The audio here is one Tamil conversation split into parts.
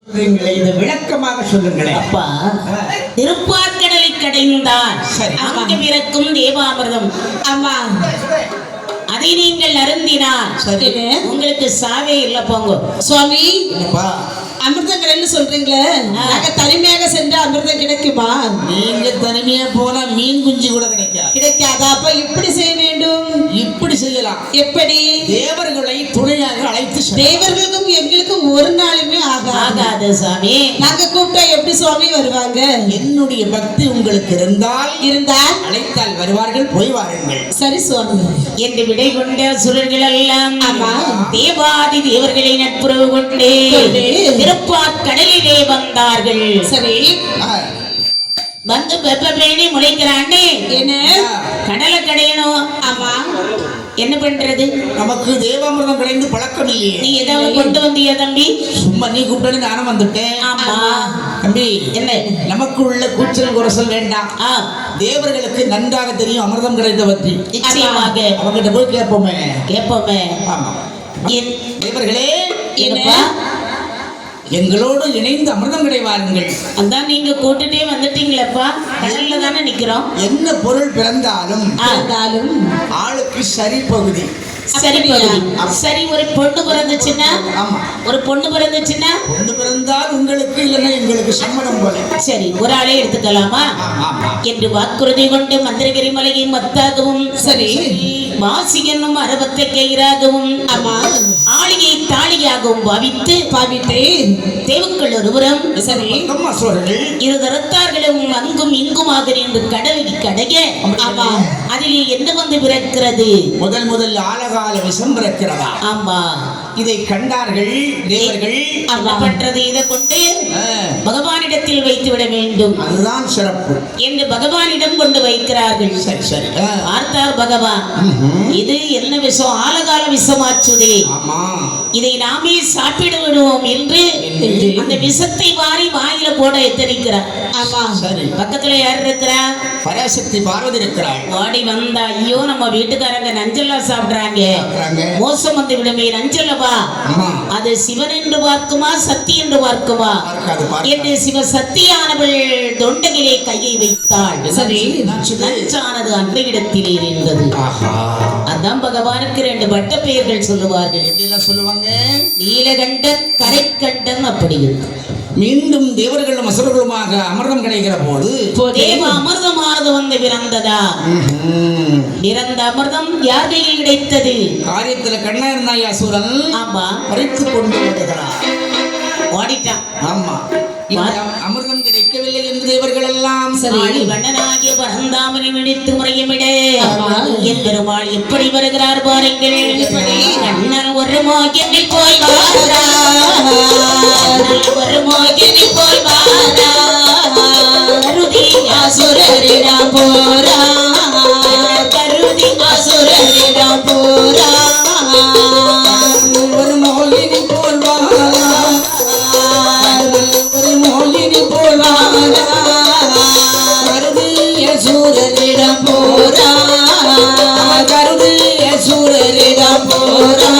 இதை விளக்கமாக சொல்லுங்களேன். அப்பா, திருப்பாற்கடலை கடைந்தார் அங்கு பிறக்கும் தேவாமிர்தம். ஆமா, அதை நீங்கள் அருந்தினார் உங்களுக்கு சாவே இல்ல போங்க. சுவாமி, அமிர்தம் கிடைன்னு சொல்றீங்களே, நாங்க தனிமையாக சென்று அமிர்தம் கிடைக்குமா? நீங்க தனிமையா போனா மீன் குஞ்சு கூட கிடைக்காதா? அப்ப இப்படி செய்ய வேண்டும். இப்படி செய்யலாம். எப்படி? தேவர்களை துணையாக அழைத்து, தேவர்களுக்கும் எங்களுக்கும் ஒரு நாளுமே ஆகாது சாமி. நாங்க கூப்பிட்டா எப்படி சுவாமி வருவாங்க? என்னுடைய பக்தி உங்களுக்கு இருந்தால் அழைத்தால் வருவார்கள், போய் வாருங்கள். சரி சுவாமி என்று விடை கொண்ட சுரர்கள் எல்லாம் தேவாதி தேவர்களை நட்புறவு கொண்டே திருப்பாற்கடலிலே வந்தார்கள். சரி, வந்து வெப்பப்பேணி முளைக்கிறானே, என்ன கடலை கடையணும். ஆமா, என்ன பண்றது? நமக்கு தேவாமிர்தம் கிடைந்து பழக்கம் இல்லையே. நீ ஏதாவது கொண்டு வந்தியா தம்பி? சும்மா நீ கூப்பிட்டு நானும் வந்துட்டேன். ஆமா தம்பி, என்ன நமக்கு உள்ள கூச்சல் குரசல் வேண்டாம். தேவர்களுக்கு நன்றாக தெரியும் அமிர்தம் கிடைத்த பற்றி. நிச்சயமாக அவங்கிட்ட போய் கேட்போமே. ஆமா, தேவர்களே, என்னப்பா எங்களோடு இணைந்து அமிர்தம் கிடைவாருங்கள். அதான் நீங்க கூட்டுட்டே வந்துட்டீங்களப்பா. கடல்ல தானே நிக்கிறோம். என்ன பொருள் பிறந்தாலும் ஆளுக்கு சரி பகுதி. சரி பகுதி. சரி, ஒரு பொண்ணு பிறந்துச்சுன்னா, ஒரு பொண்ணு பிறந்துச்சுன்னா, பொண்ணு பிறந்தால் உங்களுக்கு இல்லைன்னா எங்களுக்கு சம்மதம் போல. சரி, ஒரு ஆளே எடுத்துக்கலாமா என்று வாக்குறுதி கொண்டு மந்திரகிரி மலையை மத்தாகவும், சரி மாசி என்னும் அரபத்தை கயிறாகவும், ஆளியை தாளியாகவும் பாவித்து தேவுக்கள் ஒருபுறம், சரி இரு தரத்தார்களும் அங்கும் இங்குமாக நின்று கடலில் கடைய, அதிலே என்ன வந்து பிறக்கிறது? முதல் ஆலகால விஷம் பிறக்கிறதா? ஆமா, இதை கண்டார்கள் தேவர்கள். என்ன பண்றது? இதை கொண்டு பகவானிடத்தில் வைத்து விட வேண்டும், அதுதான் சிறப்பு என்று பகவானிடம் கொண்டு வைக்கிறார்கள். சரி சரி, பார்த்தார் பகவான், இது என்ன விஷம்? ஆலகால விஷமாச்சுதே, இதை நாமே சாப்பிட விடுவோம் என்று அந்த விஷத்தை வாரி வாயில போட எத்தனிக்கிறார். ஆமா, சரி. பக்கத்துல யார் இருக்கிறா? பராசக்தி பார்வதி இருக்கிறாள். வாடி வந்தா, ஐயோ நம்ம வீட்டுக்காரங்க நஞ்சல்லா சாப்பிடுறாங்க, மோசம் வந்து விடுமே, நஞ்சல்லவா அது சிவன் என்று பார்க்குமா சக்தி என்று பார்க்குமா என்று சிவ சக்தியானவள் தொண்டகிலே கையை வைத்தாள். சரி, நஞ்சானது அந்த இடத்திலே இருந்தது. அதான் பகவானுக்கு 2 பட்ட பெயர்கள் சொல்லுவார்கள். சொல்லுவாங்க, நீலகண்டன், கரைக்கண்டன். அப்படி இருக்கு. மீண்டும் தேவர்களும் அசுரர்களுமாக அமிர்தம் கிடைக்கிற போது தேவ அமிர்தமானது வந்து பிறந்ததா? பிறந்த அமிர்தம் யார் கையில் கிடைத்தது? காரியத்துல கண்ணா இருந்தாய் அசுரன். ஆமா, பறித்து கொண்டு வருகிறார். ஓடிட்டான். ஆமா, அமிர்தம் கிடைக்கவில்லை என்று தேவர்கள் எல்லாம் வண்ணனாகிய பரந்தாமனை நினைத்து முறையமிட என் பெருமாள் எப்படி வருகிறார் பாருங்கள். கண்ணன் ஒரு மோகினி போய் வாரா, ஒரு மோகினி போய் வாரா, கருதி அசுரரிடம் போரா, கருதி அசுரரிடம் போரா, ஒரு மோகினி போல் வாரா, ஒரு மோகினி போல் வாரா, கருதிய சூரரிடம் போரா, கருதிய சூரரிடம் போரா.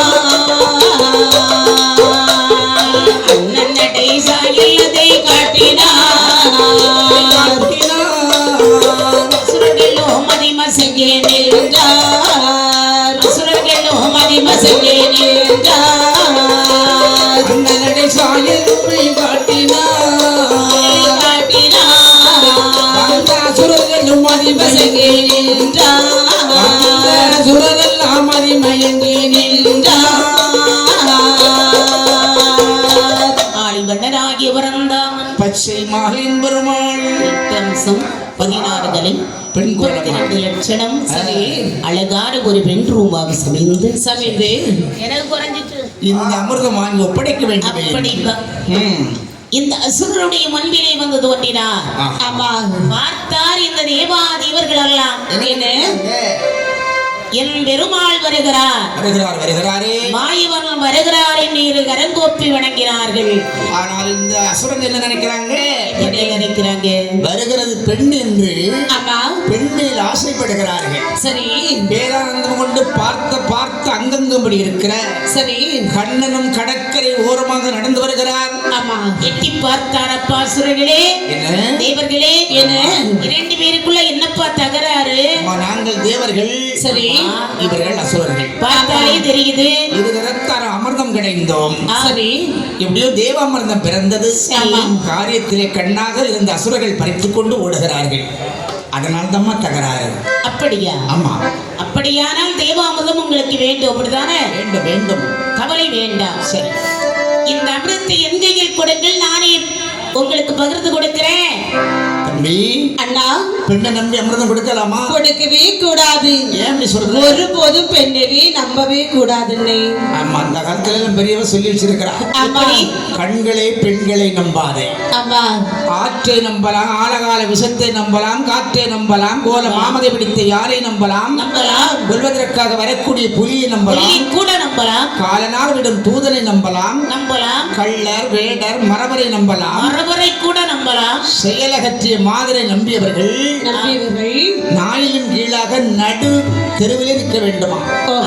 அண்ணன் நடை சாயதை காட்டினார், அசுரர்களோ மதிமசங்கே நின்றார், அசுரர்களோ மதிமசங்கே நின்றார். அண்ணன் நடை சாயதை காட்டினார், மதிமயங்கி நின்றார், சுரரெல்லாம் மதிமயங்கி நின்றார். ஆளிவண்ணனாகிய பரந்தாமன் பச்சை மகளின் பெருமாள் 16 தலை, 32 லட்சணம், அழகான ஒரு பெண் ரூமாக சமைந்து எனக்கு குறைஞ்சிட்டு இந்த அமிர்தம் வாங்கி ஒப்படைக்க வேண்டும். இந்த அசுரருடைய மண்பிலே வந்து தோன்றினார். பார்த்தார் இந்த தேவாதேவர்கள் எல்லாம், என் பெருமாள் வருகிறாரே, மாயவன் வருகிறார் என்று கரங்கோப்பி வணங்கினார்கள். ஆனால் இந்த அசுரன் என்ன நினைக்கிறாங்க? என்ன நினைக்கிறாங்க? வருகிறது பெண் என்று ஆமா பெண் மேல் ஆசைப்படுகிறார்கள். சரி பேரானந்தம் கொண்டு பார்த்த அங்கங்கம்படி இருக்கிற சரி கண்ணனும் கடற்கரை ஓரமாக நடந்து வருகிறார். ஆமா எட்டி பார்த்தாரப்பா அசுரர்களே, என்ன தேவர்களே, என்ன? இரண்டு பேருக்குள்ள என்னப்பா தகராறு? நாங்கள் தேவர்கள், சரி இவர்கள் அசுரர்கள். பார்த்தாலே தெரியுது. இருதரத்தார் அமிர்தம் கிடைந்தோம். சரி எப்படியோ தேவ அமிர்தம் பிறந்தது. சரி. காரியத்திலே கண்ணாக இருந்த அசுரர்கள் பறித்துக் கொண்டு ஓடுகிறார்கள். அதனால் தான் தகராறு. அப்படியா? ஆமா, அப்படியானால் தேவாமிர்தம் உங்களுக்கு வேண்டும், அப்படிதானே? வேண்டும் வேண்டும். கவலை வேண்டாம். சரி, இந்த அமிர்தத்தை என் கையில் கொடுங்கள், நானே உங்களுக்கு பகிர்ந்து கொடுக்கிறேன். தம்பி, அண்ணா பெண்ணை நம்பி அமிர்தம் கொடுக்கலாமா? கொடுக்கவே கூடாது. ஏன் அப்படி சொல்ற? ஒருபோதும் பெண்ணவே நம்பவே கூடாதுன்னு. ஆமா, அந்த காலத்துல எல்லாம் பெரியவ சொல்லி வச்சிருக்கிறார். ஆமா கண்களே பெண்களை நம்பாதே. ஆமா ஆற்றை நம்பலாம், ஆழகால விஷத்தை நம்பலாம், காற்றை நம்பலாம், கோல மாமதை பிடித்த யாரை நம்பலாம், நம்பலாம். கொள்வதற்காக வரக்கூடிய புலியை நம்பலாம், புலியை கூட நம்பலாம், காலனாக விடும் தூதனை நம்பலாம், நம்பலாம். கள்ளர் வேடர் மரபரை நம்பலாம், மரபரை கூட நம்பலாம். செயலகற்றிய மாதரை நம்பியவர்கள் நம்பியவர்கள் நாயிலும் கீழாக நடு தெருவிலே நிற்க வேண்டுமா?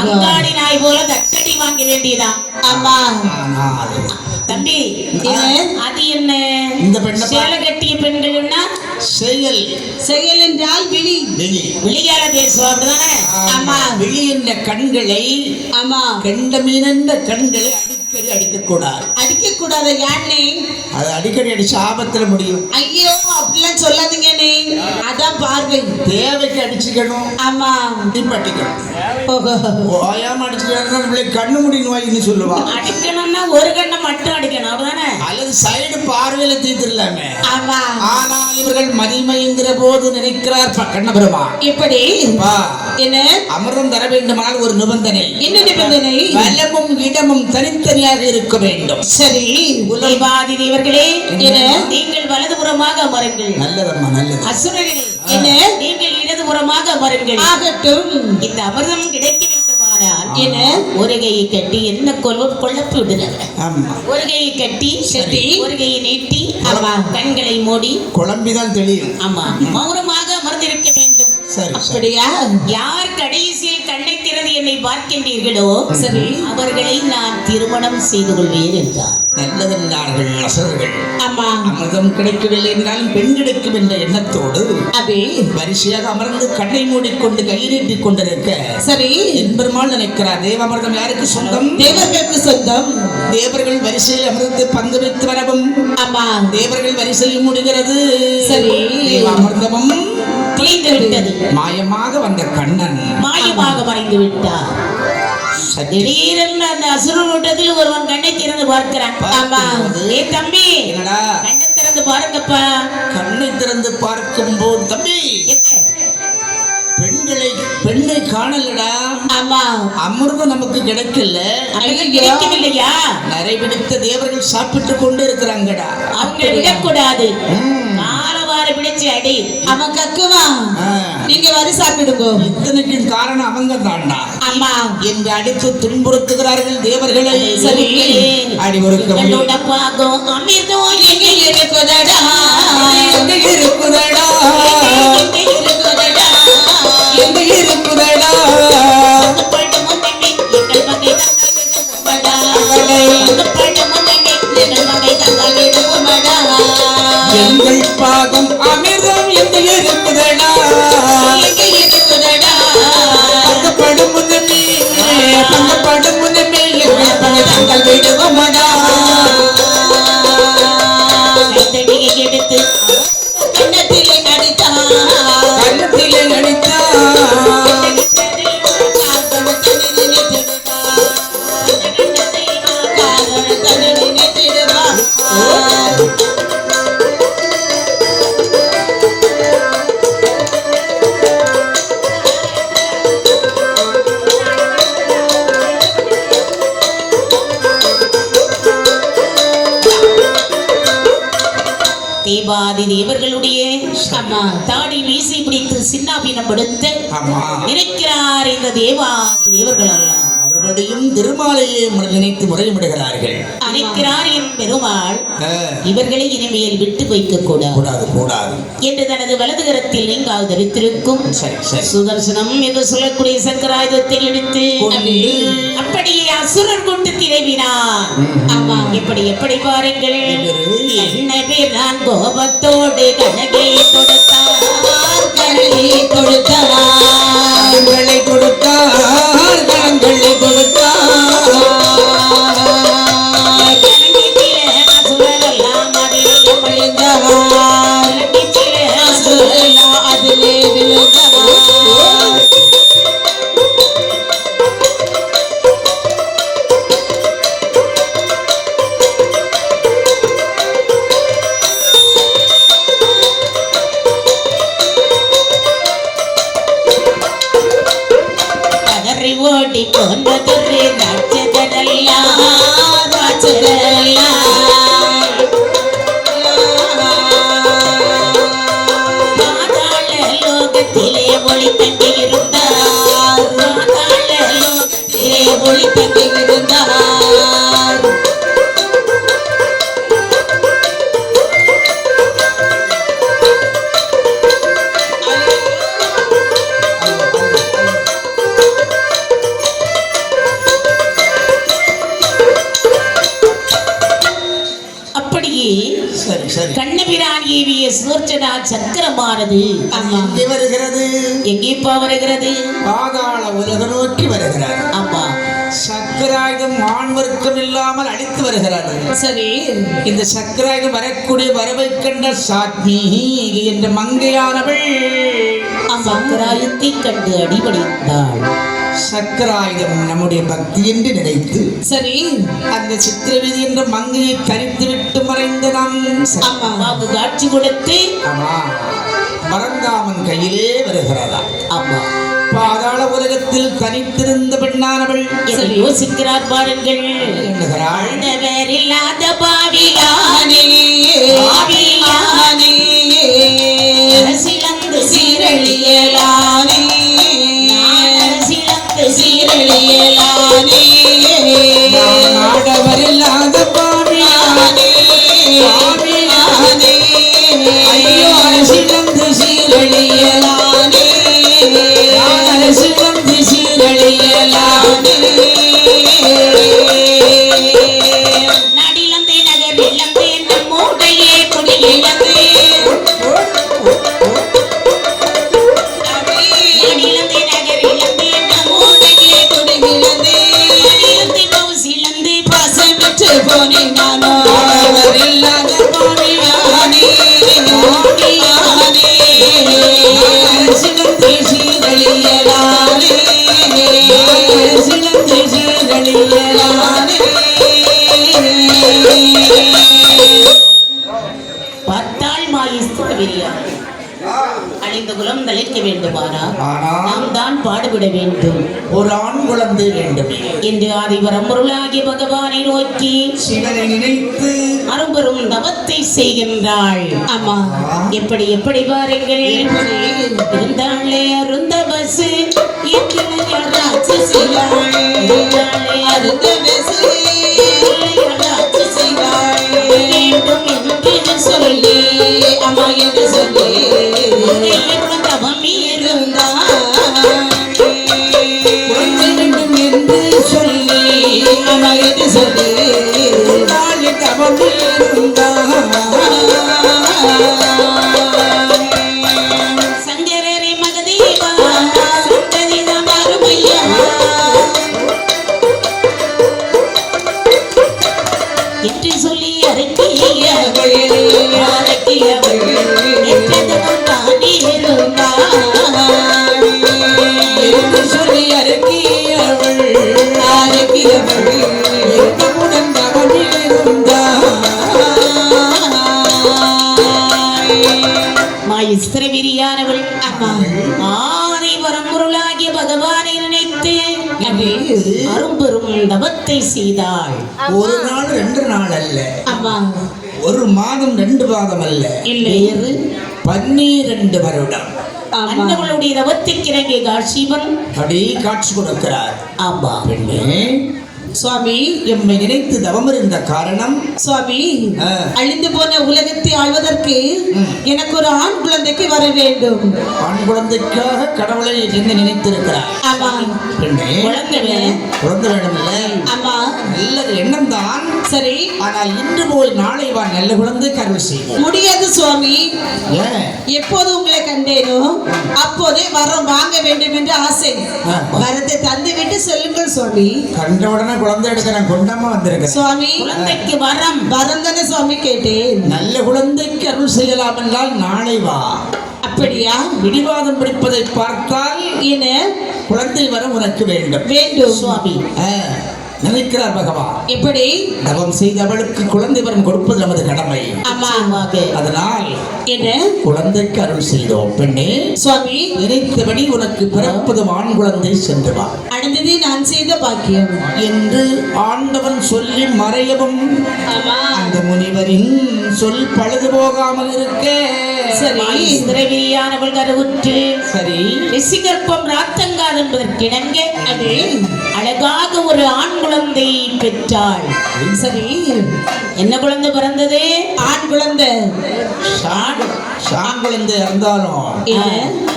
அங்காடி நாய் போல தட்டடி வாங்க வேண்டியதான். ஆமா ஆனால் தம்பி, என்ன? அது என்ன? இந்த பெண்ணை சேலை கட்டிய பெண்கள்னா செயல் செயல் என்றால் விழி. வெளி. வெளியால பேசுவா, அப்படிதானே? ஆமா, வெளி என்ற கண்களை, ஆமா கண்ட மீனென்ற கண்களை அடிக்கடி அடிக்கக்கூடாது. அடிக்க கூடாது. யானே அது அடிக்கடி அடிச்சு ஆபத்துல முடியும். ஐயோ அப்படிலாம் சொல்லாதீங்கண்ணே. அதான் பார்வை. தேவைக்கு அடிச்சுக்கணும், ஆமா நிப்பாட்டிக்கணும். ஓஹோ. ஓயாம அடிச்சுக்கிட்டு நம்மளே கண்ணு முடி நோயின்னு சொல்லுவா. அடிக்கணும்னா ஒரு கண்ணை மட்டும் அடிக்கணும், அப்படிதானே? அல்லது சைடு பார்வையில தீர்த்திடலாமே. ஆமா ஆனால் இவர்கள் மதிமைங்கிற போது நினைக்கிறார் கண்ணபெருமா, இப்படி வா, என்ன அமிர்தம் தர வேண்டுமானால் ஒரு நிபந்தனை. என்ன நிபந்தனை? வலமும் இடமும் தனித்தனியாக இருக்க வேண்டும். சரி தேவாதி தேவர்களே, என்ன? நீங்கள் வலதுபுறமாக அமருங்கள். நல்லதம்மா, நல்லது. அசுரர்களே, என்ன? நீங்கள் இடதுபுறமாக அமருங்கள். ஆகட்டும். இந்த அமிர்தம் கிடைக்க வேண்டுமானால் என்ன? ஒரு கையை கட்டி என்ன குழப்பி விடுறாங்க. ஆமா, ஒரு கையை கட்டி சரி. ஒரு கையை நீட்டி, ஆமா. கண்களை மூடி, குழம்பிதான் தெரியும். ஆமா, மௌனமாக அமர்ந்திருக்க வேண்டும். சரி, சரி. அப்படியா? யார் கடைசியில் கண்ணை திறந்து என்னை பார்க்கின்றீர்களோ சரி. அவர்களை நான் திருமணம் செய்து கொள்வேன் என்றார். நல்லதென்றார்கள் அசுரர்கள். ஆமா அமிர்தம் கிடைக்கவில்லை என்றாலும் பெண் கிடைக்கும் என்ற எண்ணத்தோடு அபி வரிசையாக அமர்ந்து கண்ணை மூடிக்கொண்டு கையிலேற்றிக் கொண்டிருக்க சரி. என்பெருமாள் நினைக்கிறார். தேவாமிர்தம் யாருக்கு சொந்தம்? தேவர்களுக்கு சொந்தம். தேவர்கள் வரிசையில் அமிர்தத்தை பங்கு வைத்து வரவும் ஆமா தேவர்கள் வரிசையில் முடிகிறது. சரி. தேவாமிர்தமும் தீர்ந்து விட்டது. மாயமாக வந்த கண்ணன் மாயமாக மறைந்து விட்டார். திடீரென்று அந்த அசுரன் கூட்டத்தில் ஒருவன் கண்ணை திறந்து பார்க்கிறான். ஆமா. ஏ தம்பி, என்னடா கண்ணை திறந்து பாருங்கப்பா. கண்ணை திறந்து பார்க்கும் போது தம்பி பெண்ணை காணலடா. ஆமா அமிர்தம் நமக்கு கிடைக்கல. அவர்கள் கிடைக்கவில்லையா? நிறைபிடித்த தேவர்கள் சாப்பிட்டு கொண்டு இருக்கிறாங்கடா. அவங்களை விடக்கூடாது. காலவாறு பிடிச்சு அடி. அவன் கக்குவா. ஆ. நீங்க வரி சாப்பிடுங்க. இத்தனைக்கும் காரணம் அவங்க தான்டா ஆமா என்று அடித்து துன்புறுத்துகிறார்கள் தேவர்களை. சரி. அடி ஒருக்க உங்களோட பாகம் அமிர்தம் எங்கே இருக்குதடா எங்க இருக்குதடா, எங்கே இருக்குதடா? எங்க இருக்குதடா, அந்த பாட்டு முன்னமே எங்கள் மகை தங்கா அந்த பாட்டு முன்னமே எங்கள் மகை தங்கா எங்கள் பாகம் அமிர்தம் எங்க இருக்குதடா, எங்க இருக்குதடா பங்கப்படும் முன்னமே பங்கப்படும் முன்னமே எங்கள் பங்கங்கள் விடுவோமடா. கைத்தடியை எடுத்து கண்ணத்திலே நடித்தான் கண்ணத்திலே நடித்தா தேவாதி தேவர்களுடைய தாடி மீசை பிடித்து சின்னாபினம் படுத்து ஆமா இருக்கிறார் இந்த தேவாதி தேவர்கள் எல்லாம். மறுபடியும் திருமாலையை நினைத்து முறையிடுகிறார்கள். அழைக்கிறார் என் பெருமாள், ஆ, இவர்களை இனிமேல் விட்டு வைக்க கூடாது கூடாது கூடாது என்று தனது வலது கரத்தில் நீங்கால் தரித்திருக்கும் சரி சரி சுதர்சனம் என்று சொல்லக்கூடிய சங்கராயுதத்தை எடுத்து கொண்டு அப்படியே அசுரர் கொண்டு திரைவினார். ஆமா. எப்படி பாருங்கள், இவரு நான் கோபத்தோடு கனகை கொடுத்தார், கனகை கொடுத்தார், கண்களை கொடுத்தார், கண்களை கொடுத்தார். கனகிலே அசுரரெல்லாம் அதிலே விழுந்தார், கனகிலே அசுரரெல்லாம் அதிலே விழுந்தார். பதறி ஓடி கொண்டதொரு ராட்சதரெல்லாம், ராட்சதரெல்லாம் பாதாள லோகத்திலே ஒளி தங்கி இருந்தார், பாதாள லோகத்திலே ஒளி தங்கி இருந்தார். அப்படியே சரி சரி கண்ணபிரான் ஏவிய சுதர்சனா சக்கரமானது எங்கே வருகிறது? எங்கேப்பா வருகிறது? பாதாள உலக நோக்கி வருகிறது. ஆமா, சக்கராயுதம் ஆண்வர்க்கம் இல்லாமல் அழித்து வருகிறது. சரி, இந்த சக்கராயுதம் வரக்கூடிய வரவை கண்ட சாத்மி என்ற மங்கையானவள் சக்கராயுத்தை கண்டு அடிபணிந்தாள். சக்கராயுதம் நம்முடைய பக்தி என்று நினைத்து சரி, அந்த சித்திரவீதி என்ற மங்கையை தரித்து விட்டு மறைந்த நாம் அம்மாவுக்கு காட்சி கொடுத்து ஆமா பரந்தாமன் கையிலே வருகிறதா. ஆமா, பாதாள உலகத்தில் தனித்திருந்த பெண்ணானவள் என்று யோசிக்கிறார் பாருங்கள். எண்ணுகிறாள். இல்லாத பாவியானே, பாவியானே, சிலந்து சீரழியலானே, சிலந்து சீரழியலானே, நாடவரில்லாத பாவியானே, பாவியானே, ஐயோ அரசிழந்து சீரழியலானே, அரசிழந்து சீரழியலானே. நடிலந்தே நகர் இழந்தே நம்முடைய குடியிழந்தே, நடிலந்தே நகர் இழந்தே நம்முடைய குடியிழந்தே, நடிலந்தே கௌசிலந்தே பாசம் பெற்று போனேன் நானோ. நாடவரில்லாத பாவியானே, பாவியானே, அரசிழந்து சீரழியலானே, அரசிழந்து சீரழியலானே. பார்த்தாள் மாயிஸ்திரவிரியா, அழிந்த குலம் தலைக்க வேண்டுமானா ஆனால் நாம் தான் பாடுபட வேண்டும் ஒரு ஆண் குழந்தை வேண்டும் என்று ஆதிபரம்பொருளாகிய பகவானை நோக்கி சிவனை நினைத்து அரும்பெரும் தவத்தை செய்கின்றாள். ஆமா. எப்படி பாருங்கள், இருந்தாளே அருந்த பஸ் சொல்லி அம்மா என்று சொல்லி தவம் குழந்தை வேண்டும் என்று சொல்லி அம்மா என்று சொல்லி நாளை தவம் இருந்தார். சங்கரரை மகதேவா சந்ததிதம் அருமையா என்று சொல்லி அரக்கியவள் என்றதும் தானே இருந்தாள் என்று சொல்லி அரக்கியவள் எந்தமுடன் தவம் இருந்தார். மாயிஸ்திரவிரியானவள் ஆதி பரம்பொருளாகிய பகவானை நினைத்து அரும்பெரும் தவத்தை செய்தாள். ஒரு நாள் 2 நாள் அல்ல, ஆமா. ஒரு மாதம் 2 மாதம் அல்ல, இல்லை 12 வருடம் ஆமா. அண்ணவளுடைய ரவத்துக்கு இறங்கிய சிவன் அப்படி காட்சி கொடுக்கிறார். ஆமா பெண்ணே, சுவாமி எம்மை நினைத்து தவம் இருந்த காரணம் சுவாமி ஆ. அழிந்து போன உலகத்தை ஆழ்வதற்கு ம். எனக்கு ஒரு ஆண் குழந்தைக்கு வர வேண்டும். ஆண் குழந்தைக்காக கடவுளை என்ன நினைத்திருக்கிறார். ஆமா பெண்ணே, குழந்தை வேணும். குழந்தை வேண்டுமில்ல, ஆமா நல்லது எண்ணம் தான். சரி ஆனால் இன்று போய் நாளை வா, நல்ல குழந்தை கருள் செய்வோம். முடியாது சுவாமி. ஏன்? எப்போது உங்களை கண்டேனோ அப்போதே வரம் வாங்க வேண்டும் என்று ஆசை. ஆ. வரத்தை தந்து விட்டு செல்லுங்கள் சுவாமி. கண்ட உடனே குழந்தை எடுக்கிறேன், கொண்டாம வந்திருக்கேன். சுவாமி குழந்தைக்கு வரம் வரம் தானே சுவாமி கேட்டேன். நல்ல குழந்தைக்கு அருள் செய்யலாம் என்றால் நாளை வா. அப்படியா? பிடிவாதம் பிடிப்பதை பார்த்தால் என்ன குழந்தை வர உனக்கு வேண்டும். வேண்டும் சுவாமி ஆ, நினைக்கிறார் பகவான். எப்படி? தவம் செய்த அவளுக்கு குழந்தை வரம் கொடுப்பது நமது கடமை. ஆமா அதனால் என்ன குழந்தைக்கு அருள் செய்தோம். பெண்ணே, சுவாமி நினைத்தபடி உனக்கு பிறப்பது ஆண் குழந்தை சென்று வா அடைந்ததே நான் செய்த பாக்கியம். என்று ஆண்டவன் சொல்லி மறையவும் ஆமா அந்த முனிவரின் சொல் பழுது போகாமல் இருக்க சரி. திரவியானவள் கருவுற்று சரி, ரிஷிகற்பம் ராத்தங்கால் என்பதற்கிணங்க அது அழகாக ஒரு ஆண் குழந்தை பெற்றாள். சரி என்ன குழந்தை பிறந்தது? ஆண் குழந்தை. ஆண் குழந்தை இருந்தாலும் என்ன?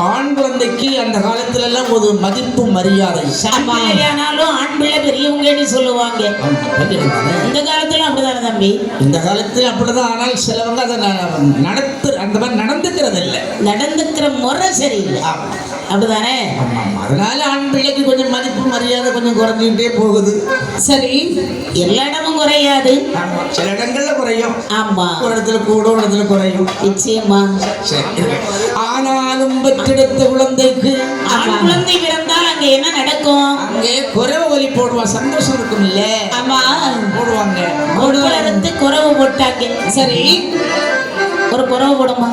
ஆண் குழந்தைக்கு அந்த காலத்துல எல்லாம் ஒரு மதிப்பு மரியாதை. ஆமா. ஆனாலும் ஆண் பிள்ளை பெரியவங்கன்னு சொல்லுவாங்க. இந்த காலத்துல அப்படிதானே தம்பி? இந்த காலத்துல அப்படிதான். ஆனால் சிலவங்க அதை அந்த மாதிரி நடந்துக்கிறது இல்லை. நடந்துக்கிற முறை சரியில்லை. அப்படிதானே? அதனால ஆண் பிள்ளைக்கு கொஞ்சம் மதிப்பு மரியாதை கொஞ்சம் குறைஞ்சிக்கிட்டே போகுது. சரி எல்லா இடமும் குறையாது. ஆமா, சில இடங்கள்ல குறையும், ஆமா ஒரு இடத்துல கூட, ஒரு இடத்துல குறையும். நிச்சயமா. சரி. ஆனாலும் பெற்றெடுத்த குழந்தைக்கு ஆண் குழந்தை பிறந்தால் அங்க என்ன நடக்கும்? அங்கே குறைவு ஒலி போடுவா, சந்தோஷம் இருக்கும் இல்ல? ஆமா போடுவாங்க. கொடுவளர்த்து குறவு போட்டாங்க. சரி ஒரு குறவு போடுமா?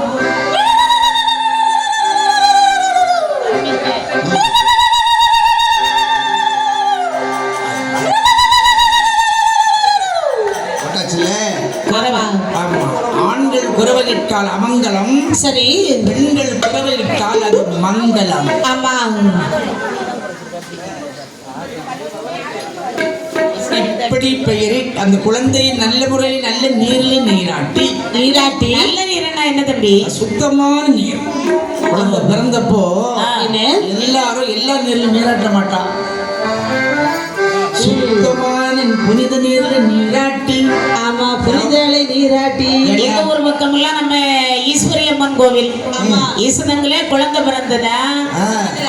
போட்டாச்சுல? ஆமா ஆமா. ஆண்கள் குறவையிட்டால் அமங்கலம், சரி பெண்கள் குறவையிட்டால் அது மங்கலம். ஆமா இப்படி பெயரை அந்த குழந்தையை நல்ல முறையில் நல்ல நீரில் நீராட்டி, நீராட்டி நல்ல நீரன்னா என்ன தம்பி? சுத்தமான நீர். குழந்தை பிறந்தப்போ என்ன? எல்லாரும் எல்லா நீரிலும் நீராட்ட மாட்டான். சுத்தமான புனித நீரில் நீராட்டி, ஆமா புரிதலை நீராட்டி. எங்க ஊர் பக்கம் எல்லாம் நம்ம ஈஸ்வரி அம்மன் கோவில் ஈஸ்வரங்களே குழந்தை பிறந்ததா ஆ,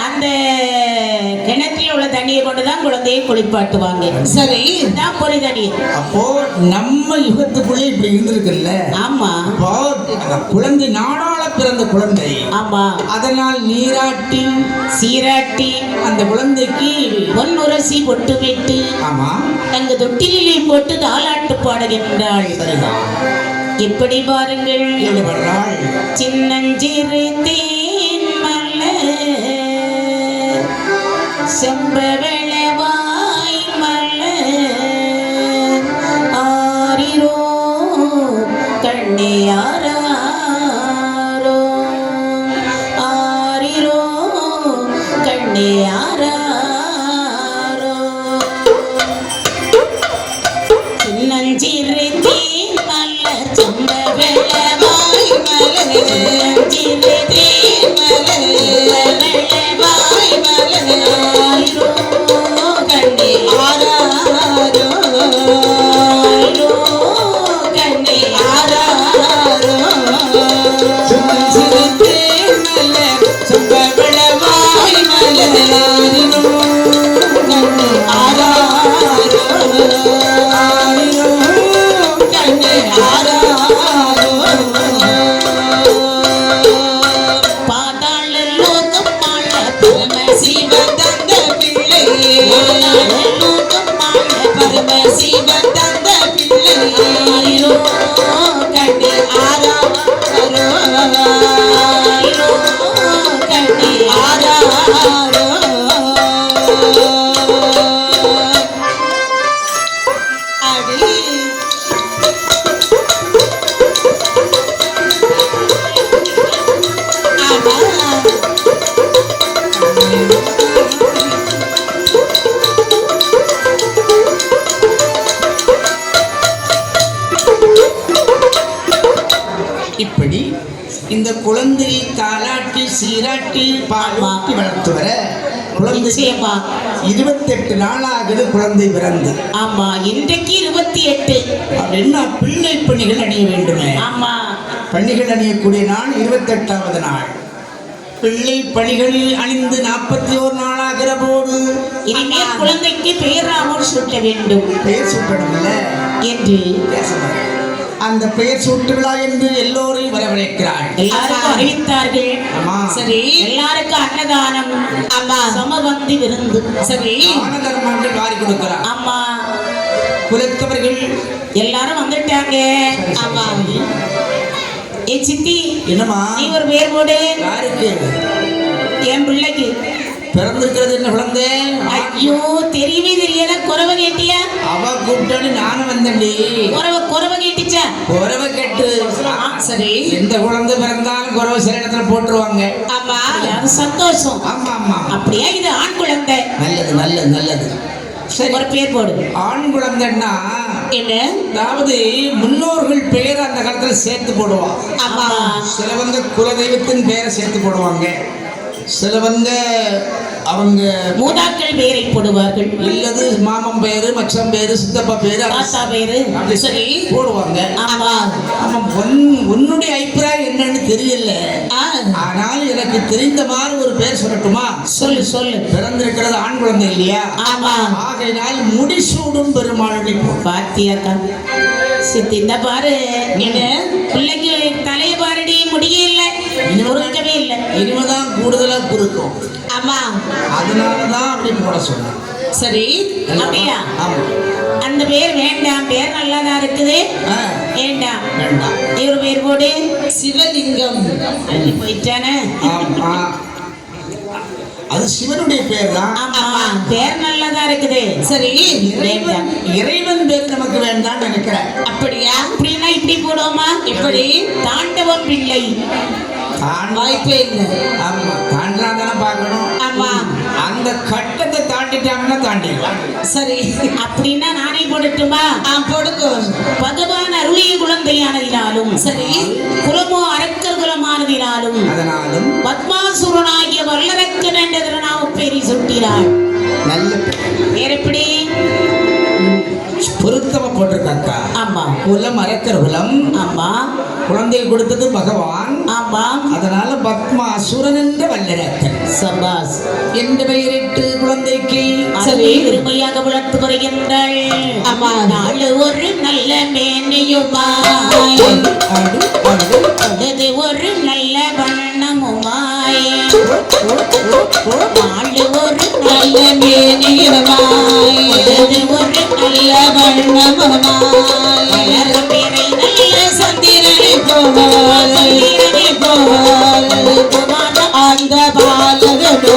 அந்த கிணற்றில் உள்ள தண்ணியை கொண்டுதான் குழந்தையை குளிப்பாட்டுவாங்க. சரி தான் பொறி தண்ணீர். அப்போ நம்ம யுகத்துக்குள்ளே இப்படி இருந்திருக்குல்ல. ஆமா அப்போ அந்த குழந்தை நாடாள பிறந்த குழந்தை, ஆமா அதனால் நீராட்டி சீராட்டி அந்த குழந்தைக்கு பொன்னுரசி பொட்டு விட்டு ஆமா தங்க தொட்டிலே போட்டு தாலாட்டு பாடுகின்றாள். சரிதான் இப்படி பாருங்கள். ஈடுபடுறாள். சின்னஞ்சிறு தேன் மலர் செம்பவளவாய் மலர் ஆரிரோ கண்ணியாரோ ஆரிரோ கண்ணியாரோ சின்னஞ்சிறு தேன் மலர் செம்பவளவாய் மலர் சிறு தேன் மலர் செம்பவளவாய் மலர் ஆரிரோ கண்ணியாரோ ஆரிரோ கண்ணியாரோ சிறு தேன் மலர் செம்பவளவாய் மலர் ஆரிரோ ஆரோ ஆரிரோ பாதாள லோகம் ஆள பரம சிவ தந்த பிள்ளை லோகம் ஆள பரம சிவ தந்த பிள்ளை ஆயிரோ கண்ணி ஆரோ ஆயிரோ கண்ணி ஆரோ அடி ஆமா இப்படி இந்த குழந்தையை தாலாட்டி சீராட்டி பாலாட்டி வளர்த்து வர குழந்தை நிச்சயமா 28 நாளாகுது குழந்தை பிறந்து. ஆமா, இன்றைக்கு 28. அப்படின்னா பிள்ளை பணிகள் அணிய வேண்டுமே. ஆமா, பணிகள் அணியக்கூடிய நாள் 28வது நாள். பிள்ளை பணிகளில் அணிந்து 41 நாளாகிற போது இனிமேல் குழந்தைக்கு பெயராமல் சூட்ட வேண்டும் பெயர் சூட்டணும்ல என்று பேசுவார். அந்த பெயர் சூட்டு விழா என்று எல்லோரையும் வரவழைக்கிறாள். எல்லாருக்கும் அறிவித்தார்கள். ஆமா. சரி, எல்லாருக்கும் அன்னதானம். ஆமா, சமபந்தி விருந்து. சரி, தான தர்மங்கள் வாரி கொடுக்கிறார். ஆமா, குலத்தவர்கள் எல்லாரும் வந்துட்டாங்க. ஆமா, ஏ சித்தி, என்னமா நீ ஒரு பேர் போடு. யாருக்கு என் பிள்ளைக்கு பிறந்திருக்கிறது? என்ன குழந்தை? ஐயோ, தெரியவே தெரியல. குறவை கேட்டியா? அவ கூப்பிட்டான்னு நானும் வந்தேன்டி. குறவை கேட்டுச்சா? குறவை கேட்டு. சரி, எந்த குழந்தை பிறந்தாலும் குறவை சில இடத்துல போட்டுருவாங்க. ஆமா, அது சந்தோஷம். ஆமா ஆமா. அப்படியா? இது ஆண் குழந்தை. நல்லது நல்லது நல்லது. சரி, ஒரு பேர் போடு. ஆண் குழந்தைன்னா என்ன? அதாவது முன்னோர்கள் பெயர் அந்த காலத்துல சேர்த்து போடுவான். ஆமா, சிலவங்க குலதெய்வத்தின் பெயரை சேர்த்து போடுவாங்க. சிலவங்க அவங்க மூதாக்கள் பெயரை போடுவார்கள். இல்லது மாமன் பேரு, மச்சம் பேரு, சித்தப்பா பேரு, தாத்தா பேரு அப்படி சரி போடுவாங்க. ஆமா, ஆமா. உன்னுடைய அபிப்பிராயம் என்னன்னு தெரியல. ஆனால் எனக்கு தெரிந்த மாதிரி ஒரு பேர் சொல்லட்டுமா? சொல்லு சொல்லு. பிறந்திருக்கிறது ஆண் குழந்தை இல்லையா? ஆமா. ஆகையினால் முடிசூடும் பெருமாளுடைய பாத்தியாக்கா சித்தி, இந்த பாரு. என்ன பிள்ளைக்கு தலைய பாருடி, முடியே இல்லை, பொறுக்கவே இல்லை. இனிமேதான் கூடுதலா குறுக்கும். ஆமா, அதனாலதான் அப்படி போட சொன்னேன். சரி, அப்படியா? ஆமா. அந்த பேர் வேண்டாம். பேர் நல்லாதான் இருக்குது. வேண்டாம் வேண்டாம். இவர் பேர் போடு. சிவலிங்கம். அள்ளி போயிட்டானே. ஆமா, அது சிவனுடைய பேர் தான். ஆமா, பேர் நல்லதா இருக்குது. சரி, வேண்டாம். இறைவன் பேர் நமக்கு வேண்டாம் நினைக்கிறேன். அப்படியா? அப்படின்னா இப்படி போடுவோமா? எப்படி? தாண்டவம் பிள்ளை. வாய்ப்பே இல்லை. ஆமா, தாண்டினா தானே பார்க்கணும். ஆமா, அந்த கட்டத்தை தாண்டிட்டாங்கன்னா தாண்டிடலாம். சரி, அப்படின்னா நானே போடட்டுமா? போடுங்க. பகவான் அருளிய குழந்தையானதினாலும் சரி, குலமோ அரக்கர் குலமானதினாலும் அதனாலும் பத்மாசுரனாகிய வல்லரக்கன் என்ற திருநாம பேரை சுட்டினாள். நல்ல பேர் எப்படி? பொருத்தமா போட்டிருக்காக்கா. ஆமா, குலம் அரக்கர் குலம். ஆமா, குழந்தை கொடுத்தது பகவான். ஆமா, அதனால பத்மாசுரன் என்ற வல்லரக்கன் சபாஸ் என்ற பெயரிட்டு குழந்தைக்கு சரி பெருமையாக வளர்த்து வருகின்றாள். ஆமா, நாள் ஒரு நல்ல மேனையுமாய், அது ஒரு நல்ல வண்ணமுமாய், நாள் ஒரு நல்ல மேனையுமாய், அது ஒரு நல்ல வண்ணமுமாய், பேரை நல்ல சந்திரனை போல், சந்திரனை போல் அந்த பாலகனோ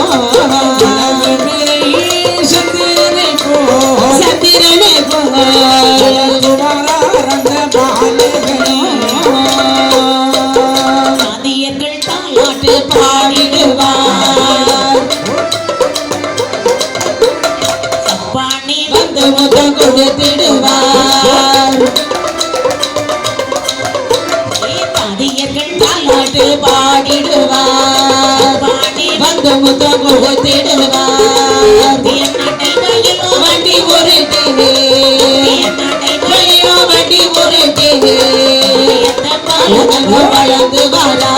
சந்திரனை போல், சந்திரனை போல் ஆதியர்கள் தாலாட்டு பாடிடுவார். பாணி வந்து முகம் கொடுத்திடுவார். ஆதியர்கள் தாலாட்டு பாடிடுவார். பாணி வந்து முகம் கொடுத்திடுவார். வண்டி ஒரு வண்டி ஒரு வளர்ந்து வரா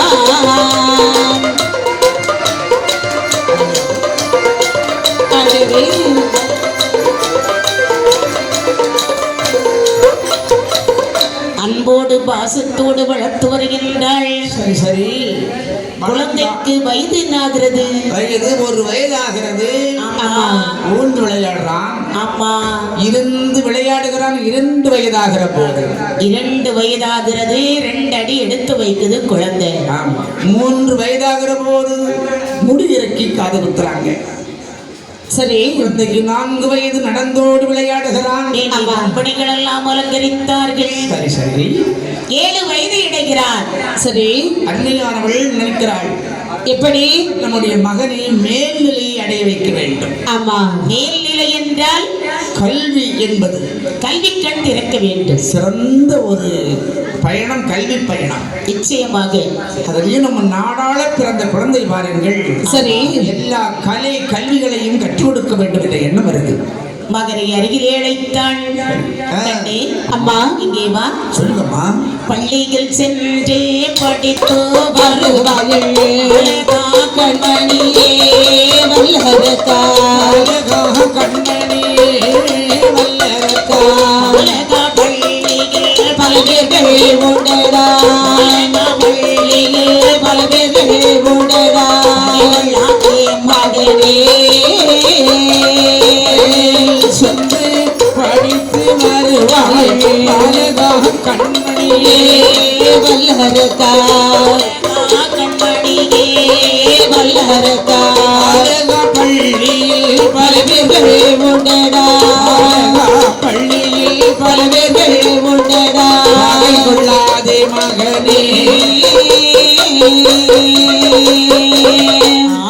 அன்போடு பாசத்தோடு வளர்த்து வருகின்றாள். சரி சரி. குழந்தைக்கு வயது என்னாகிறது? வயது ஒரு வயதாகிறது. ஆமா, ஊர்ந்து விளையாடுறான். ஆமா, இருந்து விளையாடுகிறான். 2 வயதாகிற போது 2 வயதாகிறது. 2 அடி எடுத்து வைக்குது குழந்தை. ஆமா. 3 வயதாகிற போது முடி இறக்கி காது குத்துறாங்க. சரி, குழந்தைக்கு 4 வயது நடந்தோடு விளையாடுகிறான். பணிகள் எல்லாம் அலங்கரித்தார்கள். சரி சரி. 7 வயது இடைகிறார். சரி, அன்னையானவள் நினைக்கிறாள், எப்படி நம்முடைய மகனை மேல்நிலையை அடைய வைக்க வேண்டும். ஆமா, மேல்நிலை என்றால் கல்வி என்பது கல்வி கண் திறக்க வேண்டும். சிறந்த ஒரு பயணம், கல்வி பயணம். நிச்சயமாக. அதிலையும் நம்ம நாடாள பிறந்த குழந்தை பாருங்கள், சரி, எல்லா கலை கல்விகளையும் கற்றுக் கொடுக்க வேண்டும் என்ற எண்ணம் வருது. மகனை அருகிலே அழைத்தாள். கண்ணே, அம்மா இங்கே வா. சொல்லுங்கம்மா. பள்ளிகள் சென்றே படித்து வருவாயில் கண்மணியே வல்லரக்கா, கண்மணியே வல்லரக்கா, உலக பள்ளிகள் பல பேர்கள் உண்டடா, பள்ளிகள் பல பேர்கள் உண்டடா மகனே, சென்று படித்து வருவாய் கண்மணியே வல்லரக்கா, கண்மணியே வல்லரக்கா, பள்ளியில் பல பேர்கள் உண்டடா, பள்ளியில் பல பேர்கள் உண்டடா கொள்ளாதே மகனே.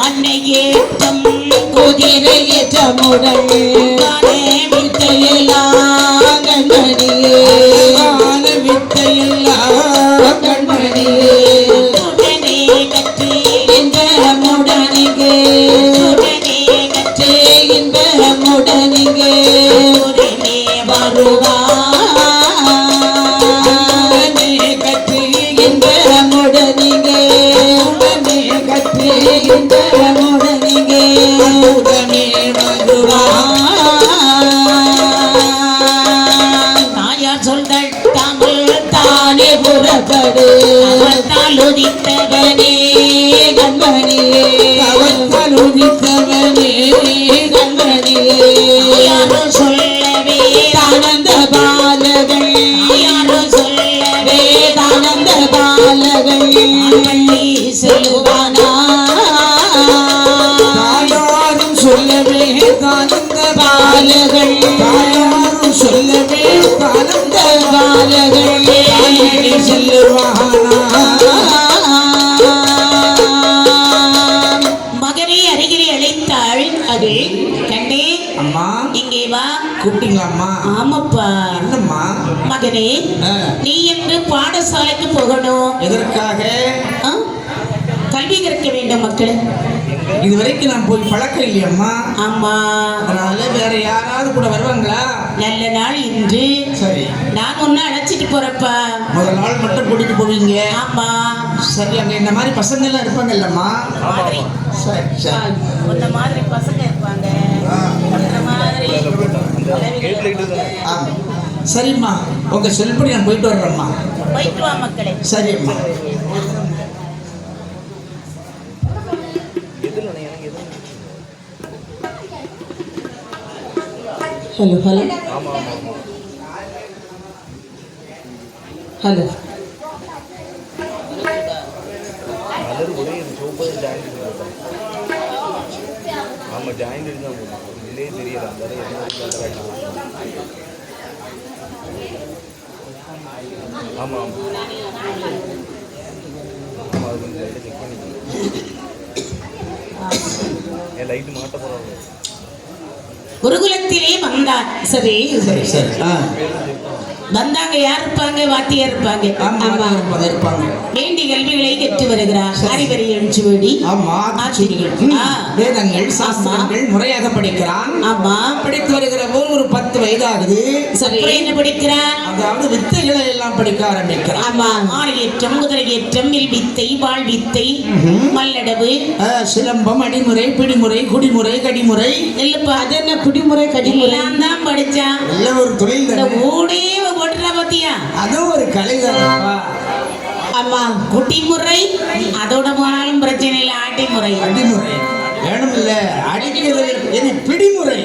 ஆன்னையேற்றம் குதிரை ஏற்றமுடன் வித்தையெல்லாம் கண்மணியே, வித்தையெல்லாம் கண்மணியே உடனே கற்று இன்பமுடனிகே, உடனே கற்று இன்பமுடனிகே உடனே வருவானே கற்று இன்பமுடனிகே, உடனே கற்று இன்பமுடனிகே உடனே தாயார் சொல்தல் தமிழ் தானே புறப்படு அவத்தால் உதித்தவனே கண்மணியே, அவத்தால் உதித்தவனே கண்மணியே யாரோ சொல்லவே தானந்த பாலகள், யாரோ சொல்லவே தானந்த பாலகள் பள்ளி செல்வானா தாயாரும் சொல்லவே தானந்த பாலகள், தாயாரும் சொல்லவே தானந்த பாலகள் தானே செல்லுவானா. மகனை அருகிலே அழைத்தாள். அது கண்டே, அம்மா இங்கே வா. கூப்பிட்டீங்களா அம்மா? ஆமாப்பா. என்னம்மா? மகனே, ஆ, நீ என்று பாடசாலைக்கு போகணும். எதற்காக? ஆ? கல்வி கற்க வேண்டும் மக்கள். இதுவரைக்கும் நான் போய் பழக்கம் இல்லையம்மா, ஆமா, அதனால வேற யாராவது கூட வருவாங்களா? நல்ல நாள் இன்று. சரி, நான் ஒன்னு அழைச்சிட்டு போறப்பா. முதல் நாள் மட்டும் கூட்டிட்டு போவீங்க. ஆமா, சரி, அங்க இந்த மாதிரி பசங்க எல்லாம் இருப்பாங்கல்லம்மா? மாதிரி சரி சரி. இந்த மாதிரி பசங்க இருப்பாங்க. இந்த மாதிரி ஆமா. சரிம்மா, உங்க சொல்படி நான் போயிட்டு வர்றேம்மா. போயிட்டு வா மக்களே. சரிம்மா. ஹலோ ஹலோ ஹலோ ஆமா ஜாயிண்ட் தான் இல்லையே தெரியல அந்த ஆமா ஆமா ஆமா அது கொஞ்சம் செக் பண்ணிக்கணும். என் லைட் மாட்ட போறாங்க. குருகுலத்திலே வந்தான். சரி சரி சரி. ஆ, வந்தாங்க. யார் இருப்பாங்க? வாத்தியார் இருப்பாங்க. ஆமா இருப்பாங்க. வேண்டி கல்விகளை கற்று வருகிறார். அறிவரை எழுச்சி வேடி. ஆமா, ஆசிரியர்கள். வேதங்கள் சாஸ்திரங்கள் முறையாக படிக்கிறான். ஆமா, படித்து வருகிற போது ஒரு 10 வயதாகுது. சரி, என்ன படிக்கிறார்? அதாவது வித்தைகளை எல்லாம் படிக்க ஆரம்பிக்கிறான். ஆமா, ஆணையற்றம், குதிரையேற்றம், வில் வித்தை, வாழ் வித்தை, மல்லடவு, சிலம்பம், அடிமுறை, பிடிமுறை, குடிமுறை, கடிமுறை. இல்லப்பா, அது என்ன குடிமுறை கடிமுறை தான் படிச்சான். எல்லாம் ஒரு தொழில் இந்த தானே. ஊடே போட்டுறா பாத்தியா? அதுவும் ஒரு கலை தானேப்பா. ஆமா, குட்டிமுறை அதோட போனாலும் பிரச்சனை இல்லை. ஆட்டிமுறை, அடிமுறை வேணும் இல்ல, அடிக்கிறது இது பிடிமுறை.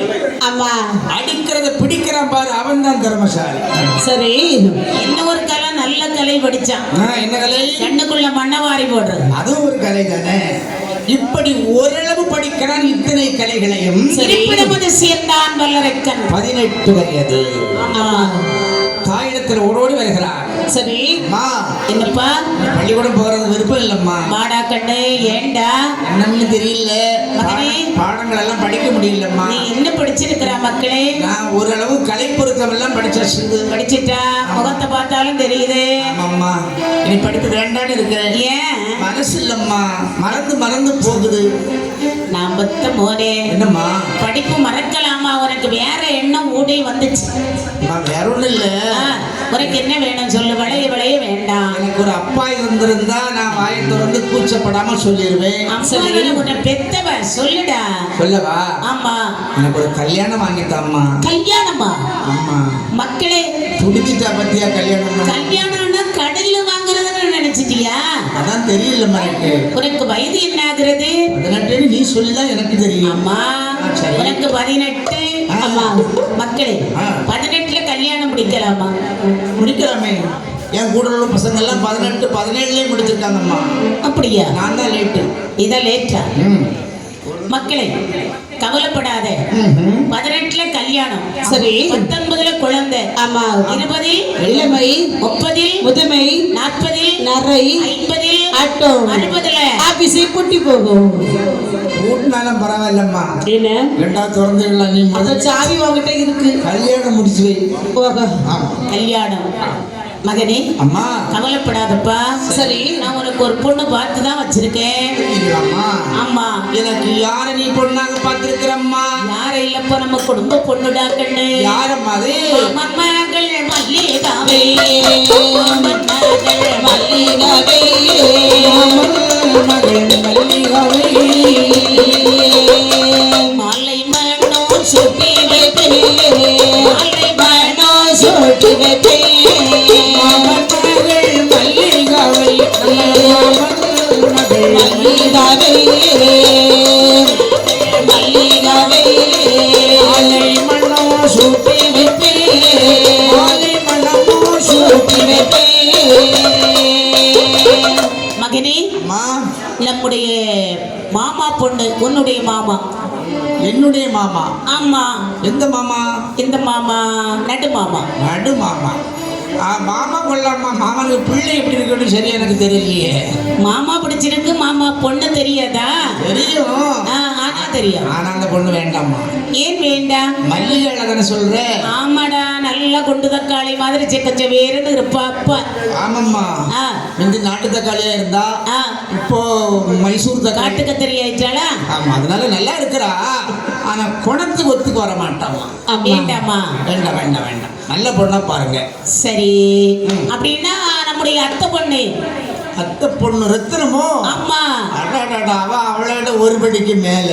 ஆமா, அடிக்கிறத பிடிக்கிறான் பாரு, அவன் தான் திறமசாலி. சரி, இன்னும் ஒரு கலை, நல்ல கலை படிச்சான். என்ன கலை? கண்ணுக்குள்ள மண்ணவாரி போடுறது. அதுவும் ஒரு கலை தானே. இப்படி ஓரளவு படிக்கிறான் இத்தனை கலைகளையும். இருப்பிடமது சேர்ந்தான் வல்லரக்கன். 18 வயது. ஆமா, தாயிடத்தில் ஓடோடி வருகிறார். சரி அம்மா, என்னப்பா பள்ளிக்கூடம் போகிறது விருப்பம் இல்லம்மா. வாடா கண்ணு, ஏண்டா என்னன்னு தெரியல, மகனே. பாடங்கள் எல்லாம் படிக்க முடியலம்மா. நீ என்ன படிச்சிருக்கிற மக்களே? நான் ஓரளவு கலை பொருத்தம் எல்லாம் படிச்சாச்சு. படிச்சிட்டா முகத்தை பார்த்தாலும் தெரியுது. ஆமாம்மா, இனி படிப்பு வேண்டான்னு இருக்கேன். ஏன்? மனசு இல்லம்மா, மறந்து மறந்து போகுது. நான் பத்த மோனே, என்னம்மா? படிப்பு மறக்கலாமா? உனக்கு வேற எண்ணம் ஊடி வந்துச்சு. நான் வேற ஒண்ணும் இல்ல, உனக்கு என்ன வேணும் சொல்லு. விளைய விளைய வேண்டாம். எனக்கு ஒரு அப்பா இருந்திருந்தா நான் வாயை திறந்து கூச்சப்படாம சொல்லிடுவேன். அம்மா உன்னை பெத்தவ, சொல்லுடா. சொல்லவா? ஆமா. எனக்கு ஒரு கல்யாணம் வாங்கிட்டாம்மா. கல்யாணமா? ஆமா. மக்களே, துடிச்சிட்டா பத்தியா கல்யாணம்? கல்யாணம்னா கடல்ல வாங்குறதுன்னு நினைச்சிட்டியா? அதான் தெரியலம்மா எனக்கு. உனக்கு வயது என்ன ஆகுறது? 18 நீ சொல்லிதான் எனக்கு தெரியும். அம்மா, சரி. உனக்கு 18. ஆமா மக்களே, 18ல கல்யாணம் முடிக்கலாமா? முடிக்கலாமே. என் கூட உள்ள பசங்க எல்லாம் 18, 17லயே முடிச்சிருக்காங்கம்மா. அப்படியா? நான் தான் லேட்டு. இதான் லேட்டா? மக்களே கவலைப்படாத. 18ல கல்யாணம், சரி. 19ல குழந்தை, ஆமா. 20ல் இளமை, 30ல் முதுமை, 40ல் நரை, 50ல் ஆட்டம், 60ல ஆபீஸை புட்டி போகும். கூட்டினாலும் பரவாயில்லம்மா. என்ன? ரெண்டாவது திறந்துடலாம். நீ அந்த சாவி உங்ககிட்ட இருக்கு. கல்யாணம் முடிச்சு வை. போக. ஆமா. கல்யாணம். மகனே அம்மா, கவலைப்படாதப்பா. சரி. நான் உனக்கு ஒரு பொண்ணு பார்த்து தான் வச்சிருக்கேன். அம்மா, ஆமா. எனக்கு யார நீ பொண்ணாக பார்த்திருக்கிறம்மா? யாரும் இல்லப்பா, நம்ம குடும்ப பொண்ணுடா கண்ணு. யாரம்மா அது? மகள் மல்லிகாவே, மகள் மல்லிகாவே, மகள் மல்லிகாவே, மாலை மனோ சுட்டி வைப்பே, மாலை மனோ சோட்டி வைப்பே, மகள் மல்லிகாவே, மகள் மல்லிகாவே, மல்லிகாவே, மாலை மனோ சூட்டி வைப்பே, மாலை மனோ சூட்டி வைப்பே. மகனே, அம்மா, நம்முடைய மாமா பொண்ணு, உன்னுடைய மாமா. என்னுடைய மாமா? ஆமா. எந்த மாமா? இந்த மாமா நடு மாமா. நடு மாமா. மாமா கொள்ளம்மா. மாமனுக்கு பிள்ளை எப்படி இருக்குன்னு சரியா எனக்கு தெரியலையே. மாமா பிடிச்சிருக்கு, மாமா பொண்ணு தெரியாதா? தெரியும், ஆனா தெரியும். ஆனா அந்த பொண்ணு வேண்டாம்மா. ஏன் வேண்டாம்? மல்லிகை தானே சொல்ற? ஆமாடா, நல்லா கொண்டு தக்காளி மாதிரி செக்கச்ச வேறுன்னு இருப்பா அப்பா. ஆமாம்மா. ஆ, முந்தி நாட்டு தக்காளியா இருந்தா, ஆ. இப்போ மைசூர் தக்காளி. காட்டு கத்திரி ஆயிட்டாளா? ஆமா, அதனால நல்லா இருக்கிறா. ஆனா குணத்துக்கு ஒத்துக்கு வர மாட்டாமா. வேண்டாமா? வேண்டாம் வேண்டாம் வேண்டாம். நல்ல பொண்ணா பாருங்க. சரி. அப்படின்னா நம்முடைய அத்தை பொண்ணு. அத்தை பொண்ணு ரத்தினமோ? ஆமா. அடாடாடா, அவளை விட ஒரு படிக்கு மேல.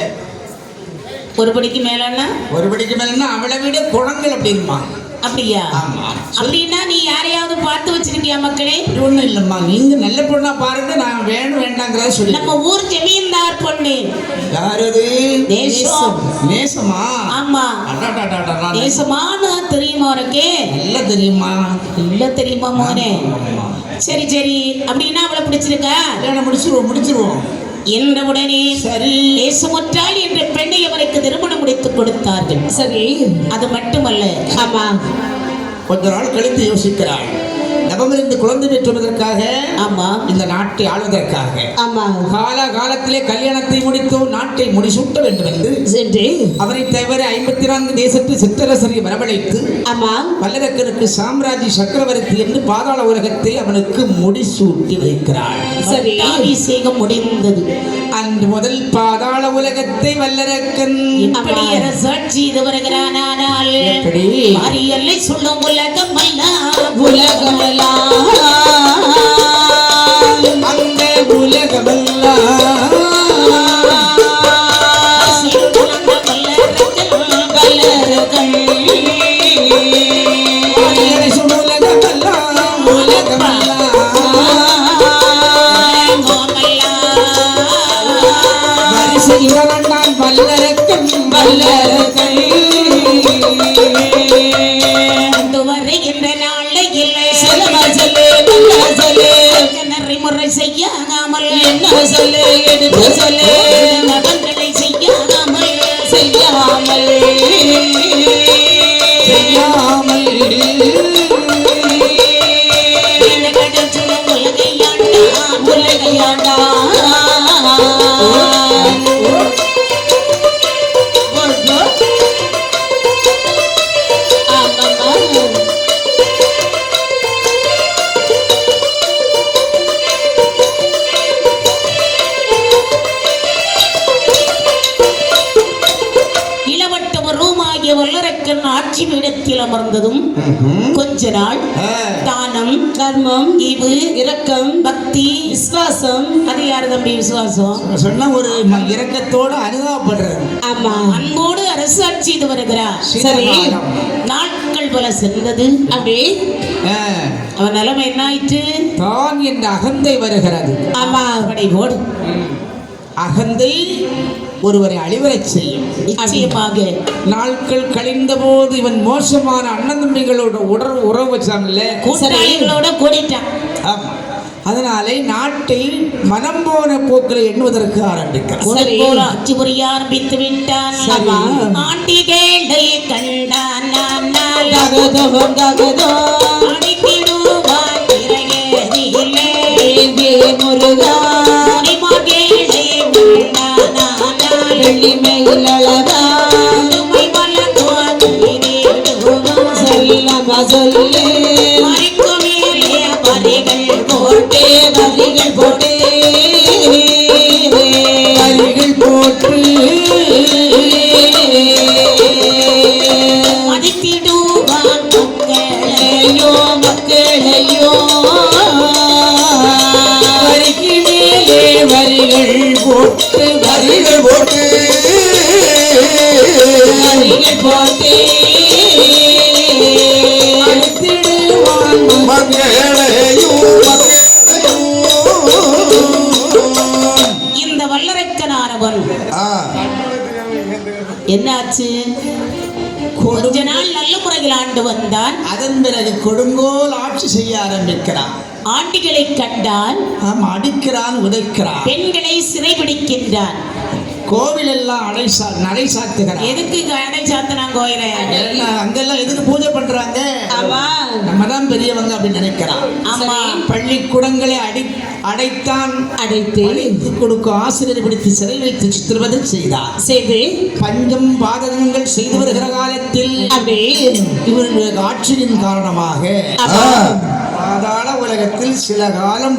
ஒரு படிக்கு மேலன்னா? ஒரு படிக்கு மேலன்னா அவளை விட குணங்கள் அப்படிமா. அப்படியா? ஆமா. அப்படின்னா நீ யாரையாவது பார்த்து வச்சிருக்கியா மக்களே? ஒண்ணும் இல்லம்மா, நீங்க நல்ல பொண்ணா பாருங்க. நான் வேணும் வேண்டாங்கிறத சொல்லி. நம்ம ஊர் ஜமீன்தார் பொண்ணு. யார் அது? நேசம். நேசமா? ஆமா. அடாடாடாடா, நேசமானு தெரியுமா உனக்கு? நல்லா தெரியுமா? இல்ல தெரியுமா மோனே? சரி சரி. அப்படின்னா அவளை பிடிச்சிருக்கா? முடிச்சிருவோம். என்ற உடனே சரி, நேசமுற்றாள் என்ற பெண்ணை அவருக்கு திருமணம் முடித்து கொடுத்தார்கள். சரி. அது மட்டுமல்ல, ஆமா, கொஞ்ச நாள் கழித்து யோசிக்கிறாள். நவமறிந்து குழந்தை பெற்றுவதற்காக, ஆமா, இந்த நாட்டை ஆளுவதற்காக, ஆமா, காலகாலத்திலே கல்யாணத்தை முடித்தோ நாட்டை முடிசூட்ட வேண்டும் என்று சென்று அவரை தவிர 54 தேசத்து சிற்றரசரை வரவழைத்து, ஆமா, வல்லரக்கனுக்கு சாம்ராஜ்ய சக்கரவர்த்தி என்று பாதாள உலகத்தை அவனுக்கு முடிசூட்டி வைக்கிறாள். சரி. அபிஷேகம் முடிந்தது. அன்று முதல் பாதாள உலகத்தை வல்லரக்கன் எப்படி அரசாட்சி இது வருகிறான். ஆனால் எப்படி? மாரியல்லை சொல்லும் உலகம் உலகமெல்லாம் அந்த உலகமெல்லாம் வல்லரக்கன் வல்லரக்கன் வருகின்ற நாளையில் முறை செய்யாமல் என்ன சொல்லு எடுத்து சொல்லு மகன்களை செய்யாமல் செய்யாமல் வல்லரக்கன் ஆட்சி பீடத்தில் அமர்ந்ததும் கொஞ்ச நாள் தானம், கர்மம், ஈவு, இரக்கம், பக்தி, விசுவாசம். அது யாரு தம்பி விசுவாசம்? சொன்னா ஒரு இரக்கத்தோட அனுதாபப்படுறது. ஆமா, அன்போடு அரசாட்சி செய்து வருகிறார். சரி, நாட்கள் பல சென்றது. அப்படி அவன் நிலைமை என்ன ஆயிற்று? தான் என்ற அகந்தை வருகிறது. ஆமா, படைபோடு அகந்தை ஒருவரை அழிவரச் செய்யும். நிச்சயமாக நாட்கள் கழிந்த போது இவன் மோசமான அண்ணன் தம்பிகளோட உறவு வச்சாங்கல்ல, கூட்டாளிகளோட கூடிட்டான். அதனாலே நாட்டை மனம் போன போக்கில் எண்ணுவதற்கு ஆரம்பிக்கிறான். அச்சு புரிய ஆரம்பித்து விட்டான். ஆண்டிகளை கண்டான் முருகா சொல்லு வரிகள் போட்டு வரிகள் போட்டு வரிகள் போட்டு மதித்திடுவான் மக்களையோ மக்களையோ வரிக்கு மேலே வரிகள் போட்டு வரிகள் போட்டு வரிகள் போட்டு இந்த வல்லரக்கனானவன் என்னாச்சு? கொஞ்ச நாள் நல்ல முறையில் ஆண்டு வந்தான். அதன் பிறகு கொடுங்கோல் ஆட்சி செய்ய ஆரம்பிக்கிறான். ஆண்டிகளை கண்டான், அடிக்கிறான், உதைக்கிறான், பெண்களை சிறைபிடிக்கின்றான். கோவில் எல்லாம் நடை சாத்துகிறான். எதுக்கு நடை சாத்தினான் கோயில? அங்கெல்லாம் எதுக்கு பூஜை பண்றாங்க? நம்ம தான் பெரியவங்க அப்படின்னு நினைக்கிறான். ஆமா, பள்ளிக்கூடங்களை அடைத்தான். அடைத்து கொடுக்கும் ஆசிரியர் பிடித்து சிறை வைத்து சித்திரவதை செய்தார். செய்து பஞ்சம் பாதகங்கள் செய்து வருகிற காலத்தில் இவருடைய ஆட்சியின் காரணமாக பாதாள உலகத்தில் சில காலம்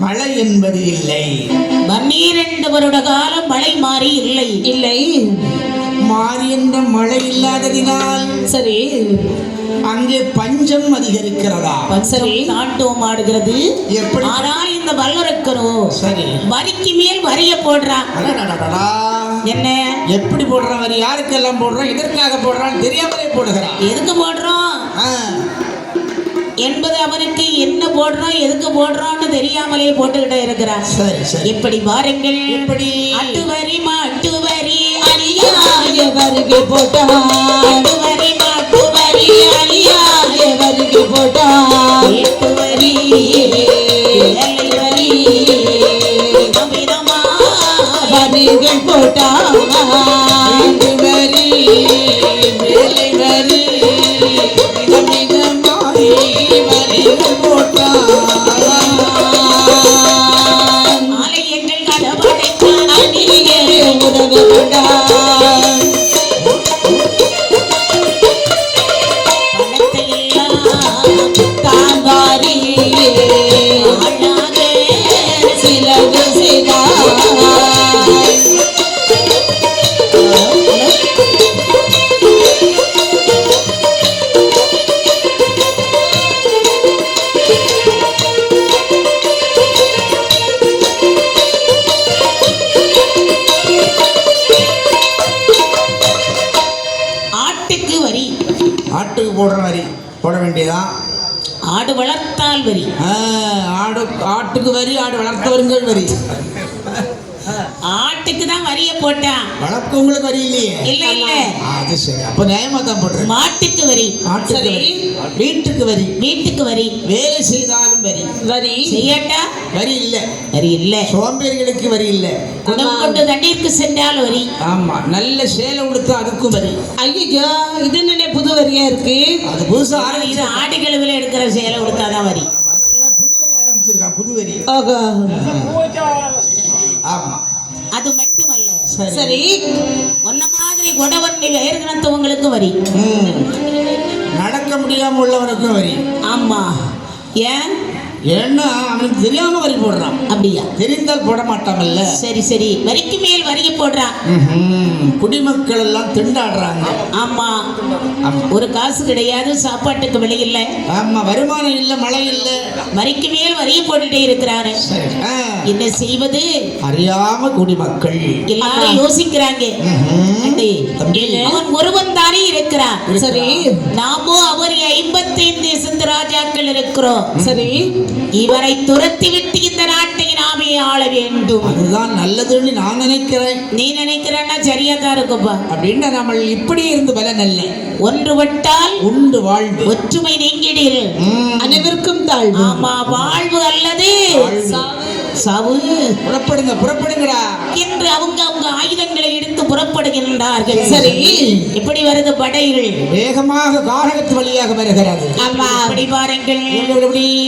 மழை என்பது இல்லை. 12 வருட காலம் மழை மாறி இல்லை. இல்லை, மாறி என்ற மழை இல்லாததினால் சரி அங்கே பஞ்சம் அதிகரிக்கிறதா? சரி, நாட்டம் ஆடுகிறது. எப்படி? ஆனால் இந்த வல்லரக்கனோ சரி வரிக்கு மேல் வரிய போடுறான். என்ன எப்படி போடுறான்? வரி யாருக்கெல்லாம் போடுறான், எதற்காக போடுறான் தெரியாமலே போடுகிறான். எதுக்கு போடுறோம் என்பது அவனுக்கு என்ன போடுறோம் எதுக்கு போடுறோம்னு தெரியாமலே போட்டுக்கிட்டே இருக்கிறான். இப்படி பாருங்கள், இப்படி அட்டுவரி மாட்டுவரி அழியாய வருகை போட்டான். அட்டுவரி மாட்டுவரி அழியாய வருகை போட்டான். எட்டுவரி வரி அமிதமா வரிகள் போட்டான். வரி வேலை வரி ஆலயங்கள் கடவுளைத்தான் அணியே உறவு கொண்டான். பணத்தை எல்லாம் தான் வாரி ஆளாக சிலவு செய்தார். ஆட்டுக்கு போடுற வரி போட வேண்டியதான். ஆடு வளர்த்தால் வரி. ஆட்டுக்கு வரி, ஆடு வளர்த்தவர்கள் வரி. ஆட்டுக்கு தான் வரிய போட்டான், வளர்க்கவங்களுக்கு வரி இல்லையே. இல்ல இல்ல, அது சரி, அப்ப நியாயமா தான் போடுறேன். மாட்டுக்கு வரி, மாட்டுக்கு வரி, வீட்டுக்கு வரி, வீட்டுக்கு வரி, வேலை செய்தாலும் வரி, வரி செய்யாட்டா வரி இல்ல, வரி இல்ல. சோம்பேறிகளுக்கு வரி இல்ல. குடம் கொண்டு தண்ணீருக்கு சென்றால் வரி. ஆமா, நல்ல சேலை உடுத்தா அதுக்கும் வரி. ஐயோ, இது என்ன புது வரியா இருக்கு? அது புதுசா இது ஆடு கிழவில எடுக்கிற சேலை உடுத்தாதான் வரி. புதுவரி. ஆகா. ஆமா. அது மட்டுமல்ல, சரி, ஒன்ன மாதிரி கொடவண்டி வேறுகினத்தவங்களுக்கு வரி, நடக்க முடியாம உள்ளவனுக்கும் வரி. ஆமா. ஏன்? ஏன்னா அவனுக்கு தெரியாம வரி போடுறான். அப்படியா? தெரிந்தால் போட மாட்டாங்கல்ல. சரி சரி, வரிக்கு மேல் வரியை போடுறான். குடிமக்கள் எல்லாம் திண்டாடுறாங்க. ஆமா. ஆமா. ஒரு காசு கிடையாது, சாப்பாட்டுக்கு விலை இல்லை. ஆமா, வருமானம் இல்ல, மழை இல்ல, வரிக்கு மேல் வரியை போட்டுட்டே இருக்கிறாரு. சரி. என்ன செய்வது? அறியாம குடிமக்கள் எல்லாரும் யோசிக்கிறாங்க, தம்பி, அவன் ஒருவன் தானே இருக்கிறான். சரி, நாமோ அவர் 55 ராஜாக்கள் இருக்கிறோம். சரி, இவரை துரத்தி விட்டு இந்த நாட்டை நாமே ஆள வேண்டும். அதுதான் நல்லதுன்னு நான் நினைக்கிறேன். நீ நினைக்கிறன்னா சரியா தான் இருக்குப்பா. அப்படின்னா நம்ம இப்படி இருந்து பலன் அல்ல. ஒன்றுபட்டால் உண்டு வாழ்வு, ஒற்றுமை நீங்கிடில் அனைவருக்கும் தாழ்வு. ஆமா, வாழ்வு அல்லது சாவு. புறப்படுங்க, புறப்படுங்கடா என்று அவங்க ஆயுதங்களை எடுத்து புறப்படுகின்றார்கள். சரி, எப்படி வருது படைகள்? வேகமாக காரகத்து வழியாக வருகிறது. ஆமா, அப்படி பாருங்கள்.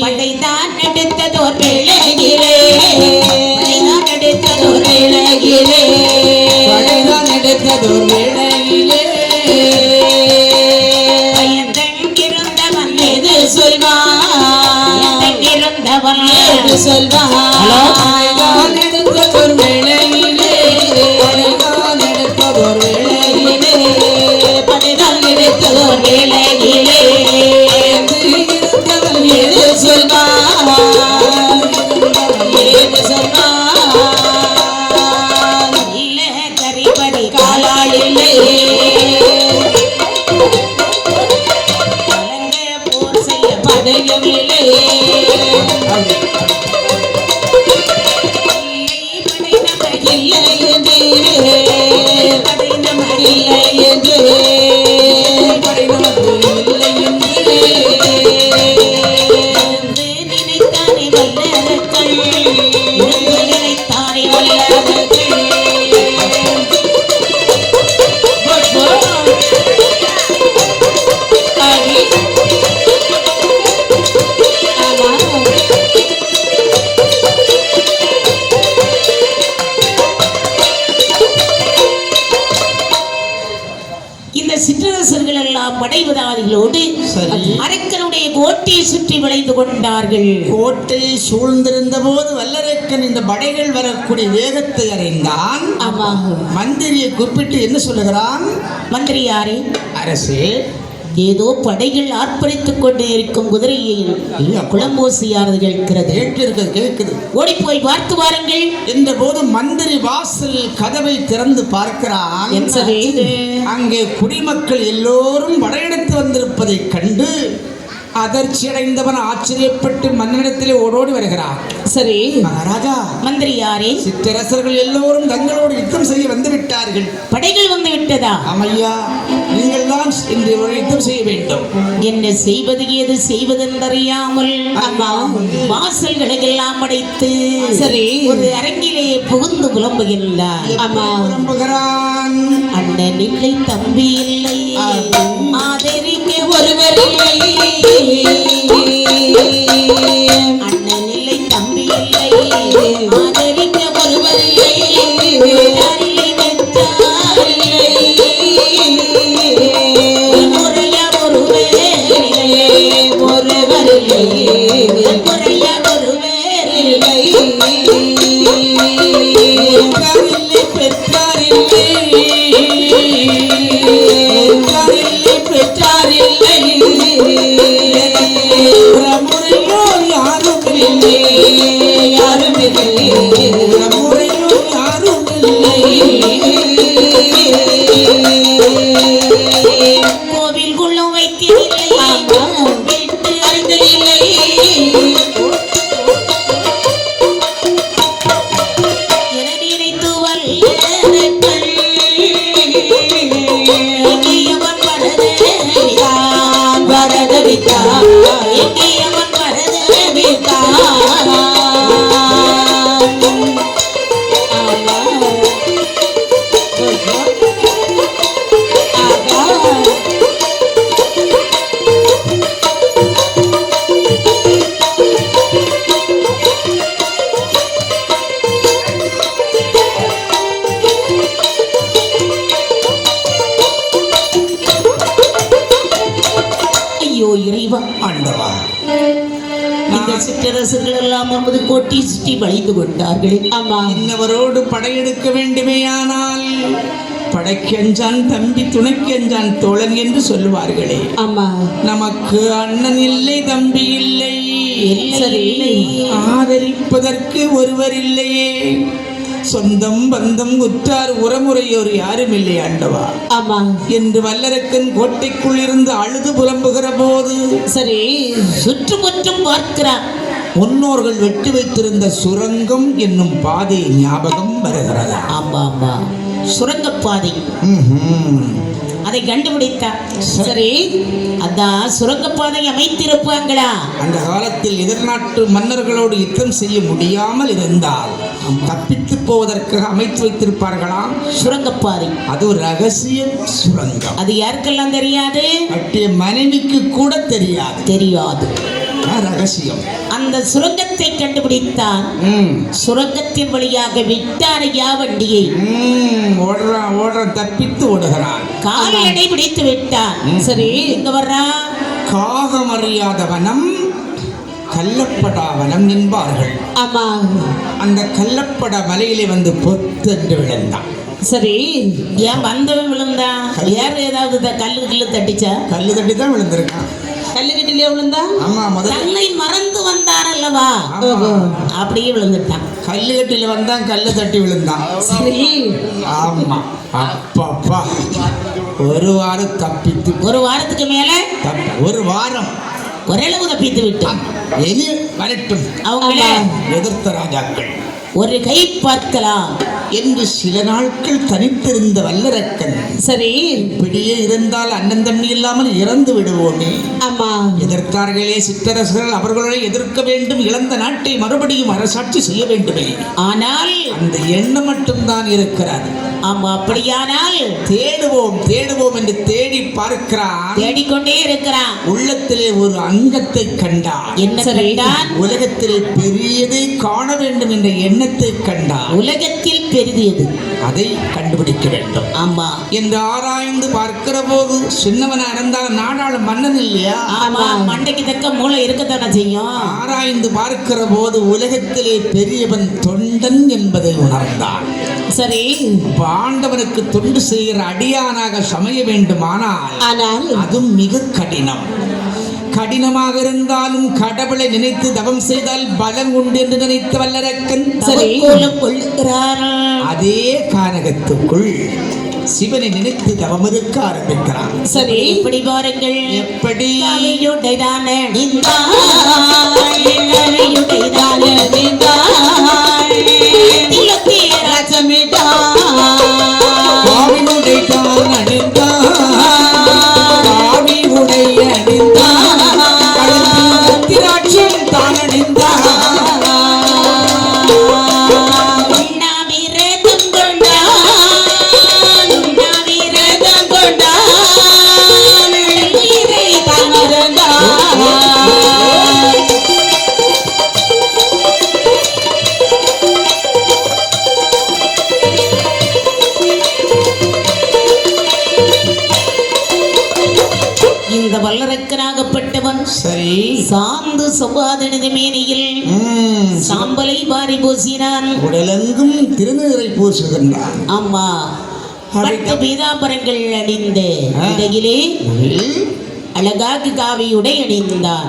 படைதான் எடுத்ததோர் வேளையிலே, படைதான் எடுத்ததோர் வேளையிலே, படைதான் எடுத்ததோர் வேளையிலே, பயந்தங்கிருந்தவன் எது சொல்வான், இருந்தவன் எது சொல்வான். படைதான் எடுத்ததோர் வேளையிலே, படைதான் எடுத்ததோர் வேளையிலே, படைதான் எடுத்ததோர் வேளையிலே, எது சொல்வான், எது சொல்வான். இல்ல கரிபடி காலாளிலே, கலங்க போர் செய்ய படையவில்லை, படை நமக்கு இல்லை என்றே, படை நமக்கு இல்லை என்றே, படை நமக்கு இல்லை என்று நினைத்தானே வல்லர்கள், நினைத்தானே வல்லர்கள். இந்த சிற்றரசர்கள் எல்லாம் படைவதாதிகளோடு சரி. அரக்கனுடைய கோட்டையை சுற்றி வளைந்து கொண்டார்கள். கோட்டை சூழ்ந்திருந்த போது வல்லரக்கன் இந்த படைகள் வரக்கூடிய வேகத்தை அறிந்தான். ஆமா. மந்திரியை கூப்பிட்டு என்ன சொல்லுகிறான்? மந்திரி யாரே? அரசே, ஏதோ படைகள் ஆர்ப்பரித்துக் கொண்டு இருக்கும் குதிரையில் குளம்போசியானது கேட்கிறது. கேட்குது. ஓடி போய் பார்த்து வாருங்கள் என்ற போது மந்திரி வாசல் கதவை திறந்து பார்க்கிறான். சரி. அங்கே குடிமக்கள் எல்லோரும் படையெடுத்து வந்திருப்பதை கண்டு அதிர்ச்சி அடைந்தவன் ஆச்சரியப்பட்டு மன்னனிடத்திலே ஓடோடி வருகிறான். சரி, மகாராஜா, மந்திரி யாரே? சிற்றரசர்கள் எல்லோரும் தங்களோடு யுத்தம் செய்ய வந்து விட்டார்கள். படைகள் வந்து விட்டதா? ஆமையா, நீங்கள் தான் இன்று ஒரு யுத்தம் செய்ய வேண்டும். என்ன செய்வது, ஏது செய்வதென்றறியாமல் வாசல்களை எல்லாம் அடைத்து சரி, ஒரு அரங்கிலே புகுந்து புலம்புகின்றார். ஆமா, புலம்புகிறான். அண்ணன் இல்லை, தம்பி இல்லை, ஆதரிக்க ஒருவர் இல்லை, அண்ணன் இல்லை, தம்பி இல்லை, ஆதரிக்க ஒருவர் இல்லை, வெற்றார் இல்லை, வெற்றார் இல்லை, முறையா ஒருவர் இல்லை, ஒருவர் இல்லை, முறையா ஒருவர் இல்லை. பெற்றாரில்லை, பெற்றாரில்லை, முறையோ யாரும் இல்லை, யாரும் இல்லை, முறையோ யாரும் இல்லை. கோவில்குள்ள வைக்கவில்லை, வீட்டு அறிந்ததில்லை, சிற்றரசுகள் எல்லாம் நமது கோட்டை சுற்றி வளைந்து கொண்டார்கள். ஆமா இன்னவரோடு படையெடுக்க வேண்டுமேயானால் படைக்கெஞ்சான் தம்பி துணைக்கெஞ்சான் தோழன் என்று சொல்லுவார்களே. ஆமா நமக்கு அண்ணன் இல்லை, தம்பி இல்லை, சரி ஆதரிப்பதற்கு ஒருவர் இல்லையே. சொந்தம் பந்தம் உற்றார் உறமுறையோர் யாரும் இல்லை ஆண்டவா ஆமா என்று வல்லரக்கன் கோட்டைக்குள் இருந்து அழுது புலம்புகிற போது சரி சுற்றுமுற்றும் பார்க்கிறார். முன்னோர்கள் வெட்டி வைத்திருந்த சுரங்கம் என்னும் பாதை ஞாபகம் வருகிறது. ஆமா ஆமா, சுரங்கப்பாதை அதை கண்டுபிடித்தார். சரி அதான் சுரங்கப்பாதை அமைத்திருப்பாங்களா? அந்த காலத்தில் எதிர்நாட்டு மன்னர்களோடு யுத்தம் செய்ய முடியாமல் இருந்தால் தப்பித்து போவதற்காக அமைத்து வைத்திருப்பார்களாம் சுரங்கப்பாதை. அது ஒரு ரகசிய சுரங்கம். அது யாருக்கெல்லாம் தெரியாது? கட்டிய மனைவிக்கு கூட தெரியாது. தெரியாது, ரகசியம். அந்த சுரங்கத்தை கண்டுபிடித்தான். சுரங்கத்தின் வழியாக விட்டாரையா வண்டியை. ஓடுறான் தப்பித்து ஓடுகிறான். கால்நடை பிடித்து விட்டான். சரி இங்க வர்றா. காகம் அறியாத வனம் கள்ளப்படா வனம் என்பார்கள். ஆமா அந்த கள்ளப்பட மலையிலே வந்து பொத்தென்று விழுந்தான். சரி ஏன் வந்தவன் விழுந்தா? வேற ஏதாவது கல்லு தட்டிச்சா? கல்லு தட்டி தான் விழுந்திருக்கான். கல்லுக்கட்டிலே விழுந்தா? ஆமா, முதல்ல தன்னை மறந்து வந்தார் அல்லவா, அப்படியே விழுந்துட்டான். கல்லு கட்டில வந்தான், கல்லு தட்டி விழுந்தான். சரி ஆமா, அப்பப்பா ஒரு வாரம் தப்பித்து, ஒரு வாரத்துக்கு மேல ஒரு வாரம் ஓரளவு தப்பித்து விட்டான். எலி வரட்டும், அவங்கள எதிர்த்த ராஜாக்கள் ஒரு கை பார்க்கலாம் என்று சில நாட்கள் தனித்திருந்த வல்லரக்கன், சரி இப்படியே இருந்தால் அண்ணன் தண்ணி இல்லாமல் இறந்து விடுவோமே. ஆமா எதிர்த்தார்களே சிற்றரசர்கள், அவர்களை எதிர்க்க வேண்டும், இழந்த நாட்டை மறுபடியும் அரசாட்சி செய்ய வேண்டுமே. ஆனால் அந்த எண்ணம் மட்டும்தான் இருக்கிறது. ஆமா, அப்படியானால் தேடுவோம் தேடுவோம் என்று தேடி பார்க்கிறான். தேடிக்கொண்டே இருக்கிறான். உள்ளத்திலே ஒரு அங்கத்தை கண்டான். என்ன கண்டான்? உலகத்திலே பெரியதை காண வேண்டும் என்ற எண்ணத்தை கண்டான். உலகத்தில் பெரியது, அதை கண்டுபிடிக்க வேண்டும். ஆமா என்று ஆராய்ந்து பார்க்கிற போது, சின்னவனா இருந்தால் நாடாள மன்னன் இல்லையா? ஆமா, மண்டைக்கு தக்க மூளை இருக்கத்தானே செய்யும். ஆராய்ந்து பார்க்கிற போது உலகத்திலே பெரியவன் தொண்டன் என்பதை உணர்ந்தான். சரி, ஆண்டவனுக்கு தொண்டு செய்கிற அடியானாக சமைய வேண்டுமானால் அதுவும் மிக கடினம். கடினமாக இருந்தாலும் கடவுளை நினைத்து தவம் செய்தால் பலம் உண்டு என்று நினைத்த வல்லரக்கன் கொள்ளுகிறார். அதே கானகத்துக்குள் சிவனை நினைத்து தவம் இருக்க ஆரம்பிக்கிறான். சரி, இப்படி பாருங்கள். எப்படி வல்லரக்கனாகப்பட்டவன் சரி சாந்து சௌபாதனது மேனியில் சாம்பலை வாரி பூசினான். உடலெங்கும் திருநீரை பூசுகின்றான். ஆமா, பட்டு பீதாம்பரங்கள் அணிந்த இடையிலே அழகாக காவி உடை அணிந்தான்.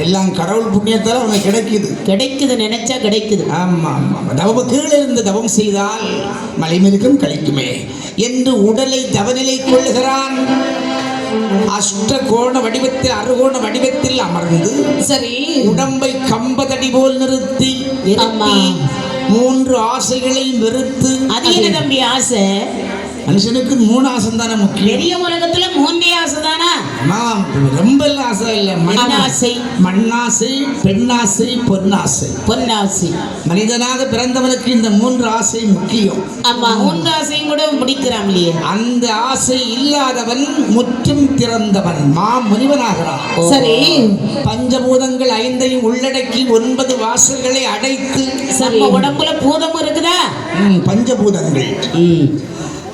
எல்லாம் கடவுள் புண்ணியத்தால் அவனுக்கு கிடைக்குது நினைச்சா கிடைக்குது. ஆமா ஆமா, தவம் கீழே இருந்து தவம் செய்தால் மலைமிருகம் கிடைக்குமே என்று உடலை தவநிலை கொள்ளுகிறான். அஷ்ட கோண வடிவத்தில் அறுகோண வடிவத்தில் அமர்ந்து சரி உடம்பை கம்பதடி போல் நிறுத்தி 3 ஆசைகளை வெறுத்து. அது என்ன தம்பி ஆசை? மனுஷனுக்கு 3 ஆசை தானே முக்கியம். பெரிய உலகத்துல 3 ஆசை தானா? ரொம்ப ஆசை இல்ல. மண்ணாசை, மண்ணாசை, பெண்ணாசை, பொன்னாசை. பொன்னாசை. மனிதனாக பிறந்தவனுக்கு இந்த 3 ஆசை முக்கியம். ஆமா, 3 ஆசையும் கூட முடிக்கிறான் இல்லையே. அந்த ஆசை இல்லாதவன் முற்றும் திறந்தவன் முனிவனாகிறான். சரி, பஞ்சபூதங்கள் 5ஐயும் உள்ளடக்கி 9 வாசல்களை அடைத்து. நம்ம உடம்புல பூதம் இருக்குதா? பஞ்சபூதங்கள்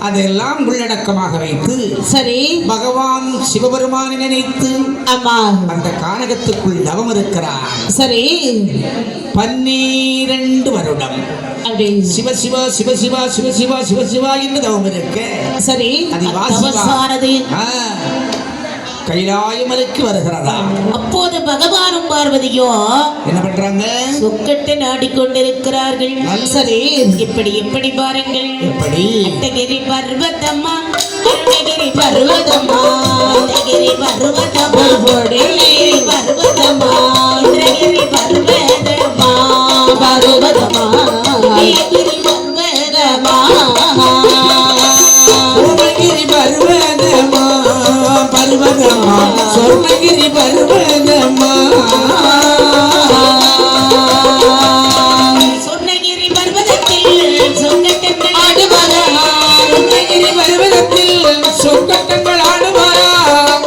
அதெல்லாம் உள்ளடக்கமாக வைத்து சரி பகவான் சிவபெருமானை நினைத்து ஆமா அந்த கானகத்துக்குள் தவம் இருக்கிறார். சரி 12 வருடம் அப்படி சிவ சிவ சிவ சிவா சிவ சிவா சிவ சிவா என்று தவம் இருக்க சரி தவசானது கைலாயமலைக்கு வருகிறதா. அப்போது பகவானும் பார்வதியும் என்ன பண்றாங்க? சொக்கட்டை நாடிக்கொண்டிருக்கிறார்கள். சரி இப்படி எப்படி பாருங்கள். எப்படி? அட்டகிரி பர்வதம்மா அருணகிரி பர்வதம்மா அட்டகிரி பர்வதம்மா பொடிகிரி பர்வதம்மா இந்திரகிரி பர்வதம்மா பர்வதம்மா கிரி பர்வதம்மா சோமகிரி பர்வதம்மா பர்வதம்மா சோமகிரி பர்வதம்மா சொர்ணகிரி பர்வதத்தில் சொக்கட்டங்கள் ஆடுவாரா. சொர்ணகிரி பர்வதத்தில் சொக்கட்டங்கள் ஆடுவாரா.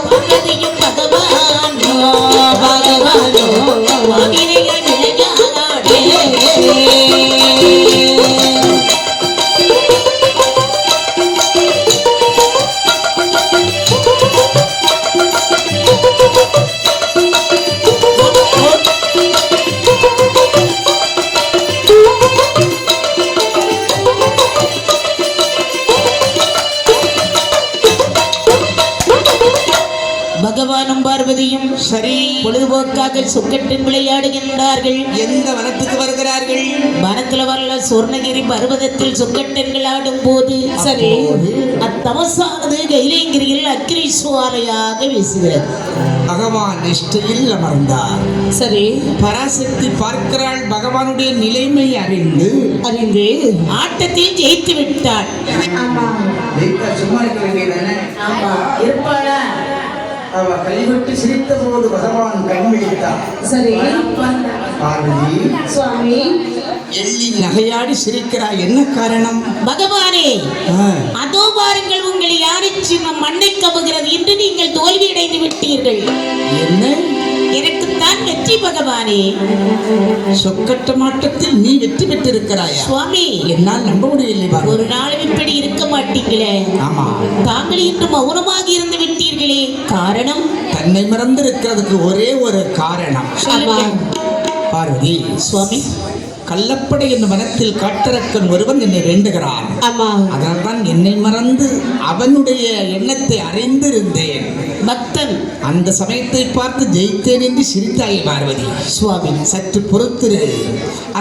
பார்வதியும் பகவானோ பகவானோ பாவினைகள் விளையாடே. பகவானும் பார்வதியும் சரி பொழுதுபோக்காக சொக்கட்டில் விளையாடுகின்றார்கள். எந்த வனத்துக்கு வருகிறார்கள்? வனத்துல வரல சொர்ணகிரி பர்வதத்தில் சொக்கட்டங்கள் ஆடும் போது சரி அத்தமசானது கைலேங்கிரியில் அக்கினி சுவாலையாக வீசுகிறது. பகவான் நிஷ்டையில் அமர்ந்தார். சரி பராசக்தி பார்க்கிறாள். பகவானுடைய நிலைமை அறிந்து அறிந்து ஆட்டத்தில் ஜெயித்து விட்டாள். சும்மா இருக்க வேண்டியதானே? இருப்பாளா? அவ கைவிட்டு சிரித்த போது பகவான் கண் விழித்தார். சரி பார்வதி சுவாமி எள்ளி நகையாடி சிரிக்கிறாய், என்ன காரணம்? பகவானே அதோ பாருங்கள் உங்களை யாரை சின்னம் மண்ணை கவுகிறது என்று நீங்கள் தோல்வியடைந்து விட்டீர்கள். என்ன? எனக்குத்தான் வெற்றி பகவானே. சொக்கட்ட மாட்டத்தில் நீ வெற்றி பெற்றிருக்கிறாயா? சுவாமி என்னால் நம்ப முடியவில்லை. ஒரு நாளும் இப்படி இருக்க மாட்டீங்களே. ஆமா, தாங்கள் இன்று மௌனமாக இருந்து விட்டீர்களே, காரணம்? தன்னை மறந்து இருக்கிறதுக்கு ஒரே ஒரு காரணம். பார்வதி சுவாமி கள்ளப்படை என்னும் வனத்தில் காட்டரக்கன் ஒருவன் என்னை வேண்டுகிறான். அதனால்தான் என்னை மறந்து அவனுடைய எண்ணத்தை அறிந்திருந்தேன். பக்தன் அந்த சமயத்தை பார்த்து ஜெயித்தேன் என்று சிரித்தாய் பார்வதி. சுவாமி சற்று பொறுத்திரு.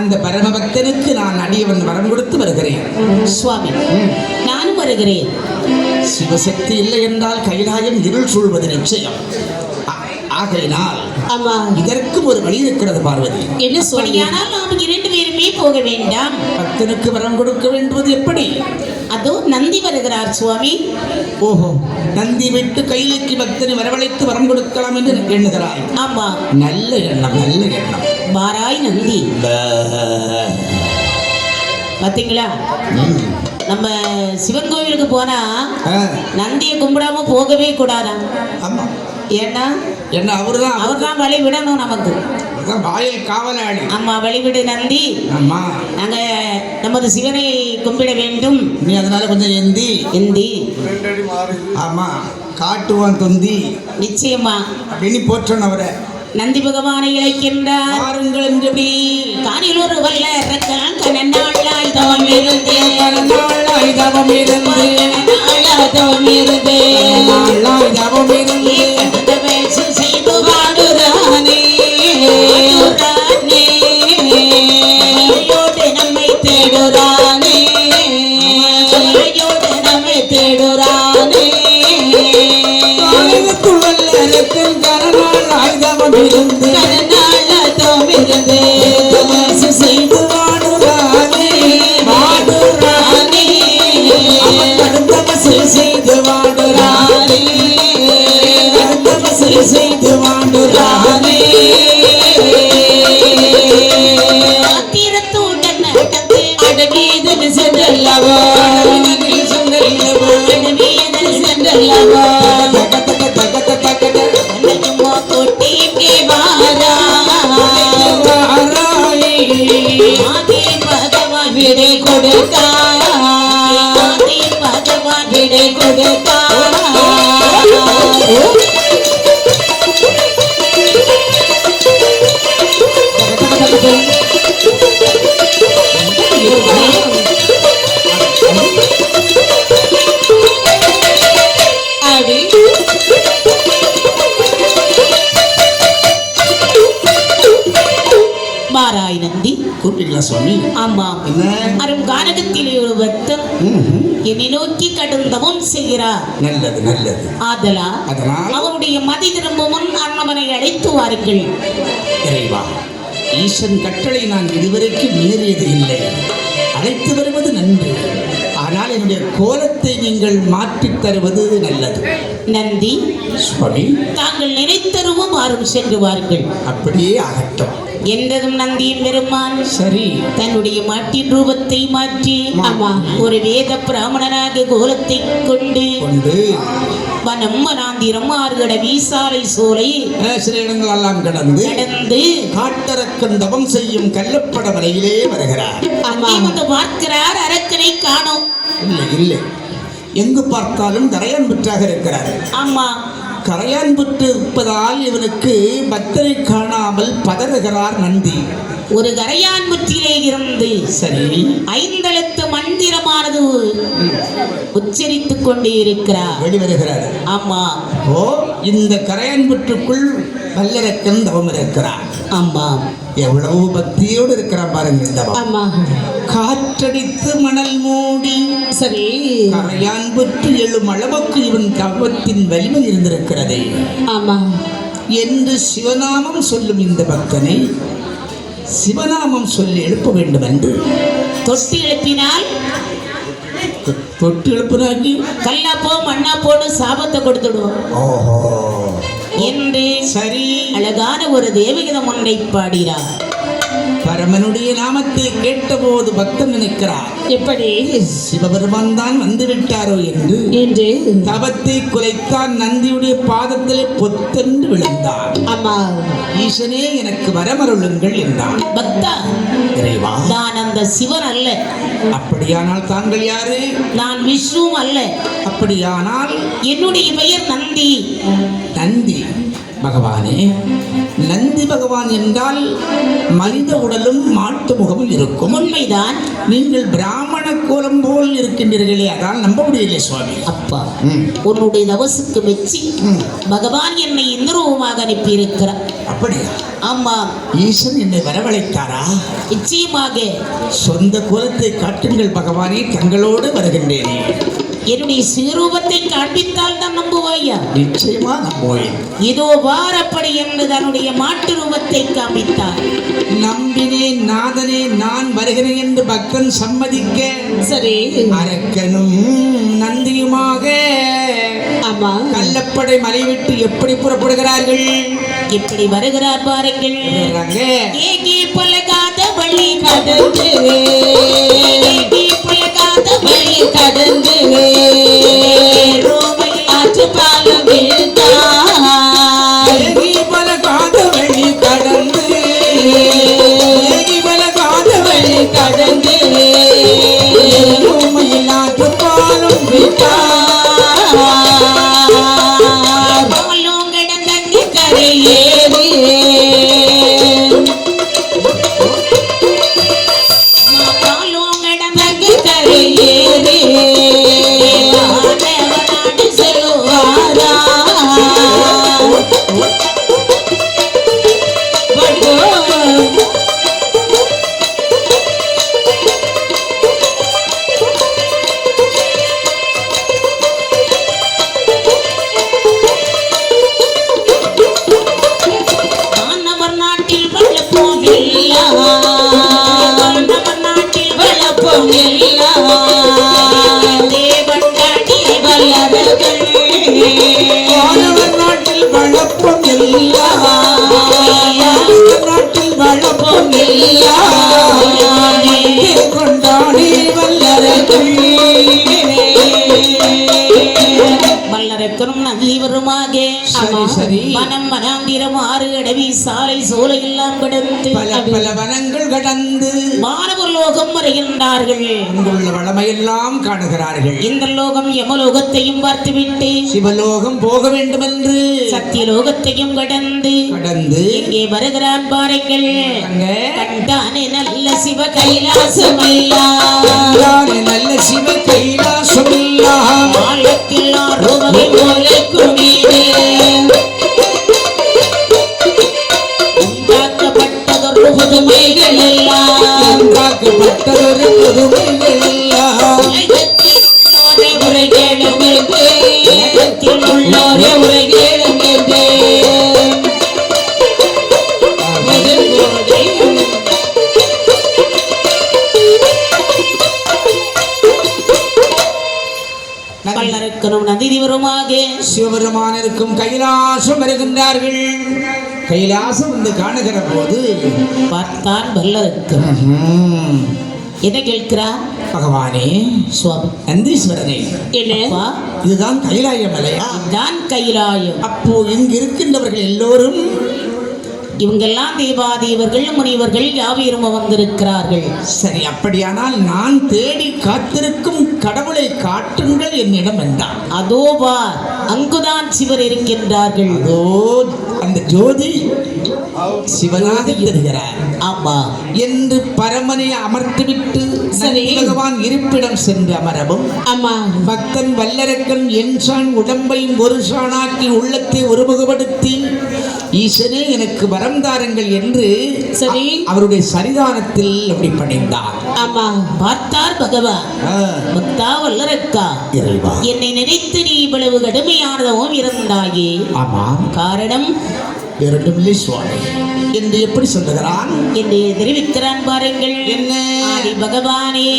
அந்த பரம பக்தனுக்கு நான் அடியவன் வரம் கொடுத்து வருகிறேன். சுவாமி நானும் வருகிறேன். சிவசக்தி இல்லை என்றால் கைலாயம் இருள் சூழ்வது நிச்சயம். ஆகையினால் இதற்கும் ஒரு வழி இருக்கிறது பார்வதி. என்ன சொல்லியானால் நாம் 2 பேருமே போக வேண்டாம். பக்தனுக்கு வரம் கொடுக்க வேண்டுவது எப்படி? அதோ நந்தி வருகிறார் சுவாமி. ஓஹோ, நந்தி விட்டு கையிலுக்கு பக்தனை வரவழைத்து வரம் கொடுக்கலாம் என்று எண்ணுகிறாய். ஆமா, நல்ல எண்ணம், நல்ல எண்ணம். பாராய் நந்தி. பாத்தீங்களா, நம்ம சிவன் கோவிலுக்கு போனா நந்தியை கும்பிடாம போகவே கூடாதாம். ஆமா, ஏன்னா என்ன அவர்தான் வழி விடணும் நமக்கு. வாயில் காவலாளி. ஆமா, வழிவிடு நந்தி. ஆமா, நாங்க நமது சிவனை கும்பிட வேண்டும். நீ அதனால கொஞ்சம் எந்தி எந்தி. ஆமா, காட்டுவான் தொந்தி நிச்சயமா அப்படின்னு போற்றணும் அவரை. நந்தி பகவானை இழைக்கின்றார். பாருங்கள் என்றபடி காணில் ஒரு வல்ல கனநாளாய் தவம் இருந்து நாளாய் தவம் இருந்து செய்து வாடுறானே நம்மை தேடுறானே நம்மை தேடுறானே செய்து வாடுறானே வாடுறானே செய்து வாடுறானே செய்து வாடுறானே தீரத்தூண்டன் அடவீதன் சென்றல்லவோ சென்றல்லவோ கொட்டிங்கே வாரா பகவான் விடை கொடுத்தார். பகவான் கொடுத்தார். அடி மாராய் நந்தி கூப்பிட்டீங்களா சுவாமி? ஆமாம். என்ன? அரும் கானகத்திலே ஒரு பக்தன் என்னை நோக்கி கடும் தவம் செய்கிறார். நல்லது நல்லது. அதனால் அதனால் அவருடைய மதி திரும்பும் முன் அண்ணவனை அழைத்து வாருங்கள். இறைவா, ஈசன் கட்டளை நான் இதுவரைக்கும் மீறியது இல்லை. அழைத்து வருவது நன்று. ஆனால் என்னுடைய கோலத்தை நீங்கள் மாற்றித் தருவது நல்லது. நந்தி சுவாமி, தாங்கள் நினைத்தருவும் ஆறும் சென்று வாருங்கள். அப்படியே ஆகட்டும். என்றதும் நந்தியின் பெருமான் சரி. தன்னுடைய மாட்டின் ரூபத்தை மாற்றி ஆமா ஒரு வேத பிராமணனாக கோலத்தை கொண்டு கொண்டு வனம் வனாந்திரம் ஆறுகட வீசாலை சோலை சில இடங்கள் எல்லாம் கடந்து நடந்து காட்டரக்கன் தவம் செய்யும் கள்ளப்பட வரையிலே வருகிறார். அங்கே வந்து பார்க்கிறார். அரக்கனை காணோம். இல்லை இல்லை, எங்கு பார்த்தாலும் கரையான் புற்றாக இருக்கிறார். ஆமா, கரையான் புற்று இருப்பதால் இவனுக்கு பக்தரை காணாமல் பதறுகிறார் நந்தி. ஒரு கரையான் முற்றிலே இருந்து சரி, 5 எழுத்து மந்திரமானது உச்சரித்துக் கொண்டே இருக்கிறார். வெளிவருகிறார். ஆமா. ஓ, இந்த கரையான் புற்றுக்குள் வல்லரக்கன் தவம் இருக்கிறார். ஆமா, எவ்வளவு பக்தியோடு இருக்கிறான் பாருங்க. இந்த தவம். ஆமா காற்றடித்து மணல் மூடி சரி கரையான் புற்று எழும் அளவுக்கு இவன் தவத்தின் வலிமை இருந்திருக்கிறது ஆமா என்று சிவநாமம் சொல்லும் இந்த பக்தனை சிவநாமம் சொல்லி எழுப்ப வேண்டும் என்று தொட்டி எழுப்பினால் தொட்டு எழுப்புறாங்கி கல்லா போ மண்ணா போன்னு சாபத்தை கொடுத்துடுவோம் ஓஹோ என்று சரி, அழகான ஒரு தேவகீதம் ஒன்றை பாடினார். பரமனுடைய நாமத்தை கேட்டபோது பக்தன் நினைக்கிறார், எப்படி சிவபெருமான் தான் வந்து விட்டாரோ என்று. என்று தவத்தை குலைத்தான். நந்தியுடைய பாதத்திலே பொத்தென்று விழுந்தார். ஆமா ஈசனே, எனக்கு வரமருளுங்கள் என்றான். பக்தா, இறைவா, நான் அந்த சிவன் அல்ல. அப்படியானால் தாங்கள் யாரு? நான் விஷ்ணுவும் அல்ல. அப்படியானால் என்னுடைய பெயர் நந்தி. நந்தி பகவானே, நந்தி பகவான் என்றால் மனித உடலும் மாட்டு முகமும் இருக்கும். உண்மைதான். நீங்கள் பிராமண கோலம் போல் இருக்கின்றீர்களே, அதான் நம்ப முடியலை சுவாமி. அப்பா, உன்னுடைய தவசுக்கு மெச்சி பகவான் என்னை இந்த ரூபமாக அனுப்பியிருக்கிறார். அப்படியா? ஆமா, ஈசன் என்னை வரவழைத்தாரா? நிச்சயமாக. சொந்த கோலத்தை காட்டுங்கள் பகவானே, தங்களோடு வருகின்றேனே. என்னுடைய சிறுரூபத்தை காண்பித்தால் தான் நம்புவாயா? நிச்சயமா நம்புவேன். இதோ வாரப்படி என்று தன்னுடைய மாட்டு ரூபத்தை காண்பித்தார். நம்பினேன் நாதனே, நான் வருகிறேன் என்று பக்தன் சம்மதிக்க சரி அரக்கனும் நந்தியுமாக ஆமா கள்ளப்படை மலை விட்டு எப்படி புறப்படுகிறார்கள்? எப்படி வருகிறார் பாருங்கள். ஏகி பலகாத வழி கடந்து ஏகி பலகாத வழி கடந்து ரோமையில் ஆற்று பாலம் விழுந்தார் பலகாத வழி கடந்து பலகாத வழி கடந்து நாட்டு பாலம் விட்டார். பாலும் கடந்தங்கி கரையேறி பாலும் கடந்தங்கி கரையேறி தேவநாடு செல்வாரா வானவர் நாட்டில் வளர்ப்போம் எல்லாம். வானவர் நாட்டில் வளப்போம் எல்லாம் தேவன் நாடி வல்லவர்கள் வானவர் நாட்டில் வளப்பம் எல்லாம் நாட்டில் வளப்பம் எல்லாம் கொண்டாடி வல்லவர்கள் வல்லரக்கரும் நல்லிவருமாக சரி சரி. வனம் வனாந்திரம் ஆறு அடவி சாலை சோலை எல்லாம் கடந்து பல பல வனங்கள் கடந்து மாணவர் லோகம் வருகின்றார்கள். இங்குள்ள வளமையெல்லாம் காணுகிறார்கள். இந்த லோகம் யமலோகத்தையும் பார்த்துவிட்டு சிவலோகம் போக வேண்டும் என்று சத்தியலோகத்தையும் கடந்து இங்கே வருகிறான் பாருங்கள். கண்டானே நல்ல சிவ கைலாசமையா, நல்ல சிவ கைலாசமையா, ஆலத்தில் ஆறுவகை போல குமீடு உண்டாக்கப்பட்டதொரு புதுமைகள் எல்லாம், உண்டாக்கப்பட்டதொரு புதுமைகள் எல்லாம், உரை கேளும் உள்ளோரே உரை கேளும் கள்ளருக்கணும் நந்திதிவருமாக சிவபெருமானிற்கும் கைலாசம் வருகின்றார்கள். கைலாசம் வந்து காணுகிற போது பார்த்தான் வல்லருக்கும் என்ன கேட்கிறார்? பகவானே சுவாமி நந்தீஸ்வரனே, என்னப்பா இதுதான் கைலாய மலையா? இதுதான் கைலாயம். அப்போ இங்கு இருக்கின்றவர்கள் எல்லோரும் இவங்கெல்லாம் தேவாதேவர்கள் முனிவர்கள் யாவீரும் வந்திருக்கிறார்கள். சரி, அப்படியானால் நான் தேடி காத்திருக்கும் கடவுளை காட்டுங்கள் என்னிடம் என்றான். அதோ பார், அங்குதான் சிவர் இருக்கின்றார்கள். அதோ அந்த ஜோதி சிவனாக இருக்கிறார். ஆமா என்று பரமனை அமர்த்திவிட்டு சரி பகவான் இருப்பிடம் சென்று அமரவும், ஆமா பக்தன் வல்லரக்கன் என்சான் உடம்பையும் ஒரு சாணாக்கி உள்ளத்தை ஒருமுகப்படுத்தி ஈசனே எனக்கு வரம் தாருங்கள் என்று சரி அவருடைய சரிதானத்தில் அப்படி பணிந்தார். ஆமா பார்த்தார் பகவான். பக்தா வல்லரக்கா, இறைவா, என்னை நினைத்து நீ இவ்வளவு கடுமையானதும் இருந்தாயே. ஆமா, காரணம் இரண்டுமில்லை சுவாமி என்று எப்படி சொல்லுகிறான் என்று தெரிவிக்கிறான் பாருங்கள். என்ன? ஆதி பகவானே,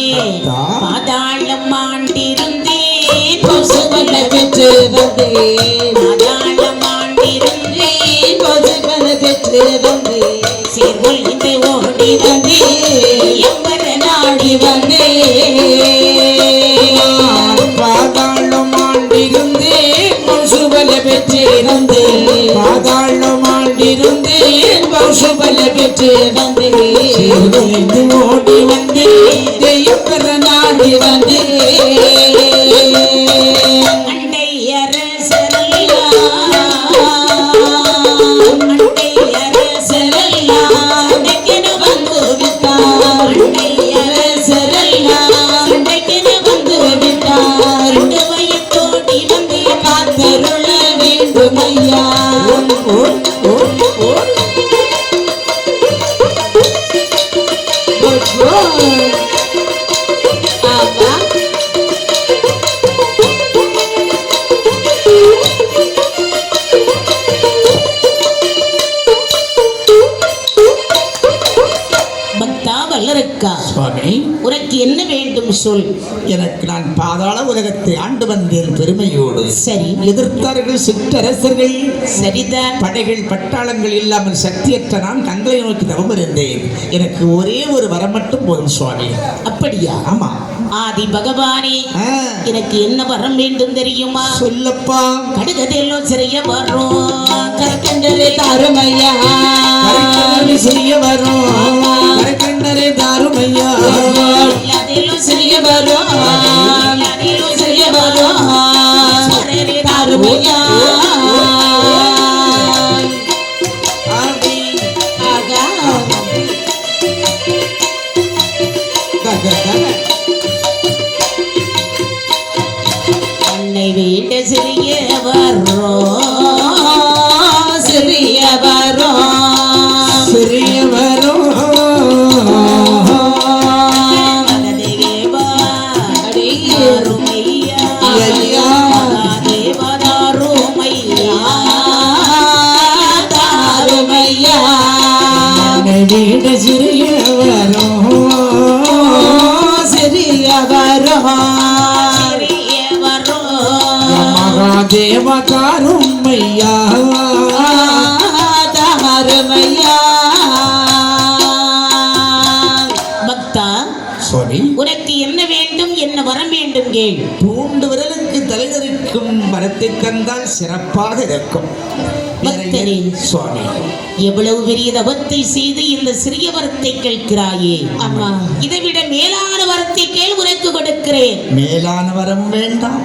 பாதாளம் ஆண்டிருந்தேன், பசுவல்ல பெற்று வந்தேன், பாதாளம் ஆண்டிருந்தேன், பசுவல்ல பெற்று வந்தேன், சீர்கொள் இந்த ஓடி வந்தேன், எவ்வர நாடி வந்தேன், பாதாளம் ஆண்டிருந்தேன், பசுபல பெற்றிருந்தேன், பாதாளம் ஆண்டிருந்தேன், பசுபல பெற்றிருந்தேன், ஓடி வந்தேன், தெய்வர நாடி வந்தேன். அண்டை அரசரெல்லாம், அண்டை அரசரெல்லாம் சண்டைக்கென வந்து விட்டார், அண்டை அரசரெல்லாம் சண்டைக்கென வந்து விட்டார், ரெண்டு வயத்தோடி வந்து காத்தருள வேண்டும் ஐயா. ஆமா பக்தா வல்லரக்கா, சுவாமி, உனக்கு என்ன வேண்டும் சொல். எனக்கு நான் பாதாள உலகத்தை ஆண்டு வந்தேன் பெருமையோடு. சரி எதிர்த்தார்கள் சிற்றரசர்கள், சரிதான். படைகள் பட்டாளங்கள் இல்லாமல் சக்தியற்ற நான் தங்களை நோக்கி தவம் இருந்தேன். எனக்கு ஒரே ஒரு வரம் மட்டும் போதும் சுவாமி. அப்படியா? ஆமா. ஆதி பகவானே, எனக்கு என்ன வரம் வேண்டும் தெரியுமா? சொல்லப்பா. கடுகதெல்லாம் சிறிய வரும், கற்கண்டரே தாருமையா, கரைக்கண்டரே சிறிய வரும், கரைக்கண்டரே தாருமையா, அதெல்லாம் சிறிய வரும், சிறிய வரும், தாருமையா. ஆகா அன்னை வீட்டு சிறிய வரும், சிறிய வரும், சிறிய வரும், வீடு சிறிய வரும், சிறிய வரும், மகாதேவ காருமையா, தாருமையா. பக்தா, சாரி, உனக்கு என்ன வேண்டும், என்ன வரம் வேண்டும் கேள். பூண்டு விரலுக்கு தலைதறிக்கும் வரத்தை தந்தால் சிறப்பாக இருக்கும். பக்தரே, சுவாமி எவ்வளவு பெரிய தவத்தை செய்து இந்த சிறிய வரத்தை கேட்கிறாயே. அம்மா, இதை விட மேலான வரத்தை கேள், உனக்கு கொடுக்கிறேன். மேலான வரம் வேண்டாம்,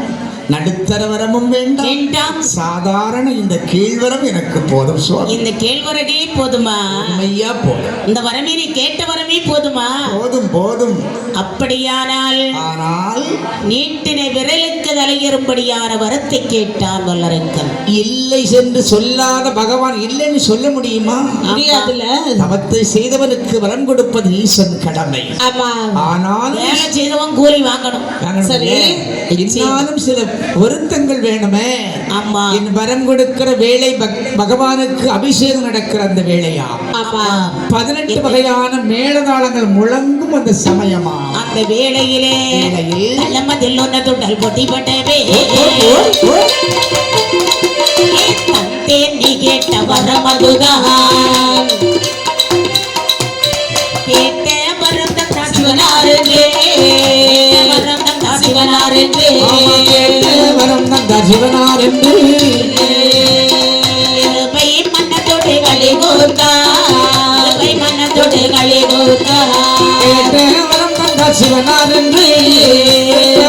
நடுத்தர வரமும் வேண்டாம், வேண்டாம். சாதாரண இந்த கீழ்வரம் எனக்கு போதும் சுவாமி. இந்த கேழ்வரகே போதுமா? உண்மையா போதும். இந்த வரமே நீ கேட்ட வரமே போதுமா? போதும் போதும். அப்படியானால் ஆனால் நீட்டின விரலுக்கு தலையேறும்படியான வரத்தை கேட்டான் வல்லரக்கன். இல்லை என்று சொல்லாத பகவான் இல்லைன்னு சொல்ல முடியுமா? முடியாதுல. தவத்தை செய்தவனுக்கு வரம் கொடுப்பது ஈசன் கடமை. ஆமா, ஆனால் வேலை செய்தவன் கூலி வாங்கணும். சரி. இருந்தாலும் சில வருத்தங்கள் வேணுமே. ஆமா. என் வரம் கொடுக்கிற வேலை பகவானுக்கு அபிஷேகம் நடக்கிற அந்த வேலையா? ஆமா. 18 வகையான மேளதாளங்கள் முழங்கும் அந்த சமயமா? அந்த வேளையிலே நல்லமதில் ஒன்ன தொண்டல் பொட்டிப்பட்டவே தந்தே நீ கேட்ட வரம் அதுதான். கேட்ட வரம் தான் சிவனாருங்கே, வரம் தான் சிவனாருங்கே, வரம் தந்த சிவனாரென்று பை மன்னத்தோடு களி கோர்த்தா, பை மன்னத்தோடு களி கோர்த்தா. வரம் தந்த சிவனாரென்று,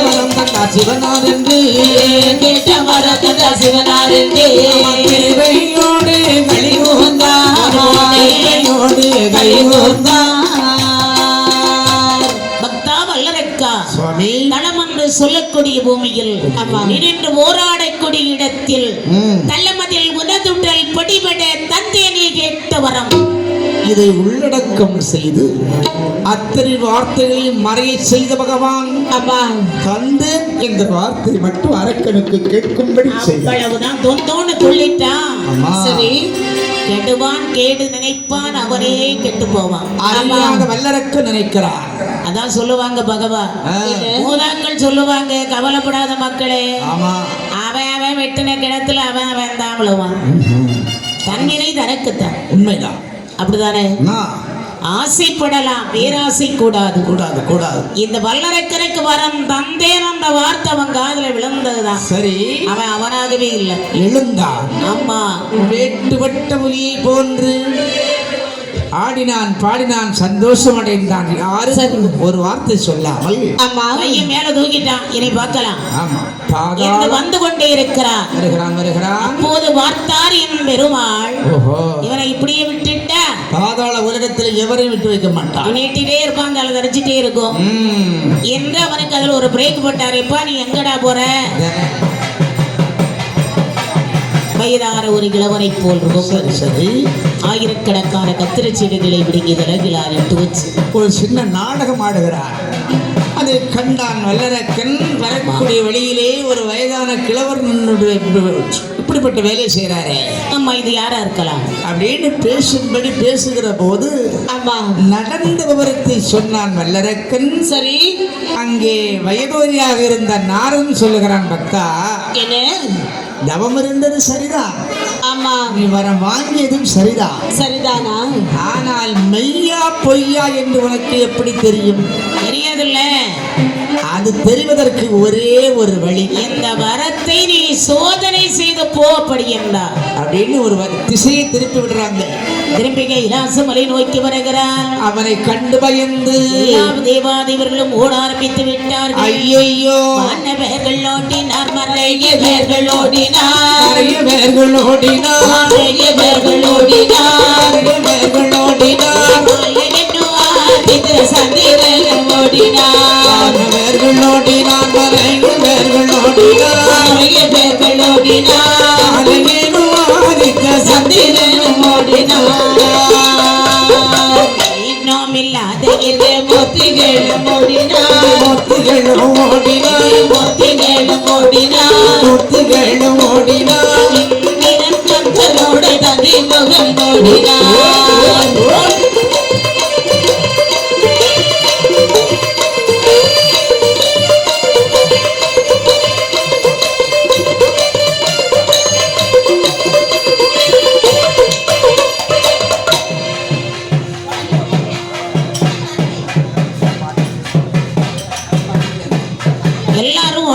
வரம் தந்த சிவனாரென்று, கேட்ட வரம் தான் சிவனாருங்கே. தேவையோடு கலிகோந்தா, தேவையோடு கலிகோந்தா. பக்தா வல்லரக்கா, சுவாமி தலம் என்று சொல்லக்கூடிய பூமியில் நின்று போராடக்கூடிய இடத்தில் தள்ளமதில் உனதுடல் படிபட தந்தே நீ கேட்ட வரம். இதை உள்ளடக்கம் செய்து அத்தனை வார்த்தைகளையும் மறைய செய்த பகவான் தந்தேன் என்ற வார்த்தை மட்டும் அரக்கனுக்கு கேட்கும்படி செய்தார். அவ்வளவுதான் தொந்தோன்னு சொல்லிட்டான். ஆமா. சரி, கெடுவான் கேடு நினைப்பான், அவனே கெட்டு போவான். அறியாத வல்லரக்க நினைக்கிறான். அதான் சொல்லுவாங்க பகவான், மூதாக்கள் சொல்லுவாங்க, கவலைப்படாத மக்களே, ஆமா, அவன் அவன் வெட்டின கிணத்துல அவன் அவன் தான் விழுவான். தன்னிலை தனக்குத்தான். உண்மைதான். அப்படிதானே? ஆசைப்படலாம், பேராசை கூடாது. கூடாது கூடாது. இந்த வல்லரக்கனுக்கு வரம் தந்தேன் அந்த வார்த்தை அவன் காதுல விழுந்ததுதான். சரி, அவன் அவனாகவே இல்லை, எழுந்தான். ஆமா. வேட்டுவட்ட ஒலியை போன்று ஆடினான், பாடினான், சந்தோஷம் அடைந்தான். யாரு ஒரு வார்த்தை சொல்லாமல் கையை மேல தூக்கிட்டான். இனி பார்க்கலாம். ஆமா, வந்து கொண்டே இருக்கிறான். வருகிறான். அப்போது வார்த்தார் என் பெருமாள், இவனை இப்படியே விட்டுட்ட பாதாள உலகத்தில் எவரையும் விட்டு வைக்க மாட்டான். நீட்டிட்டே இருப்பான், தலை தரிச்சிட்டே இருக்கும் என்று அவனுக்கு அதுல ஒரு பிரேக் போட்டாரு. எப்பா நீ எங்கடா போற? வயதார ஒரு கிழவனை போல் இருக்கும். சரி சரி. ஆயிரக்கணக்கான கத்திர செடிகளை விடுங்கி தலகிலார் இட்டு வச்சு ஒரு சின்ன நாடகம் ஆடுகிறார். அதை கண்டான் வல்லரக்கன். வரக்கூடிய வழியிலே ஒரு வயதான கிழவர் இப்படிப்பட்ட வேலையை செய்யறாரே, அம்மா இது யாரா இருக்கலாம் அப்படின்னு பேசும்படி பேசுகிற போது நடந்த விவரத்தை சொன்னான் வல்லரக்கன். சரி, அங்கே வயதோரியாக இருந்த நாரன் சொல்லுகிறான், பக்தா என்ன தவம் இருந்தது சரிதான், ஆமா, நீ வரம் வாங்கியதும் சரிதான், சரிதானா? ஆனால் மெய்யா பொய்யா என்று உனக்கு எப்படி தெரியும்? தெரியாதுல்ல. அது தெரிவதற்கு ஒரே ஒரு வழி, இந்த வரத்தை நீ சோதனை செய்து போப்படி என்றார் அப்படின்னு ஒரு திசையை திருப்பி விடுறாங்க. திரும்பி கைலாசமலை நோக்கி வருகிறார். அவனை கண்டு பயந்து தேவாதேவர்களும் ஓட ஆரம்பித்து விட்டார்கள். ஐயையோ, மன்னவர்கள் ஓடினார், மறைய பேர்கள் ஓடினார், நிறைய பேர்கள் ஓடினார், மறைய பேர்கள் ஓடினார், நிறைய பேர்கள் ஓடினார், சந்திரன் ஓடினார், பேர்கள் ஓடினார், நிறைய பேர்கள் ஓடினார், நிறைய பேர்கள் ஓடினார், சந்திரன் ஓடினார். இன்னும் இல்லாத மூர்த்திகளும் ஓடினார், மூர்த்திகளும் ஓடினார், மூர்த்திகளும் ஓடினார், மூர்த்திகளும் ஓடினார், தந்தை முகம் ஓடினார்.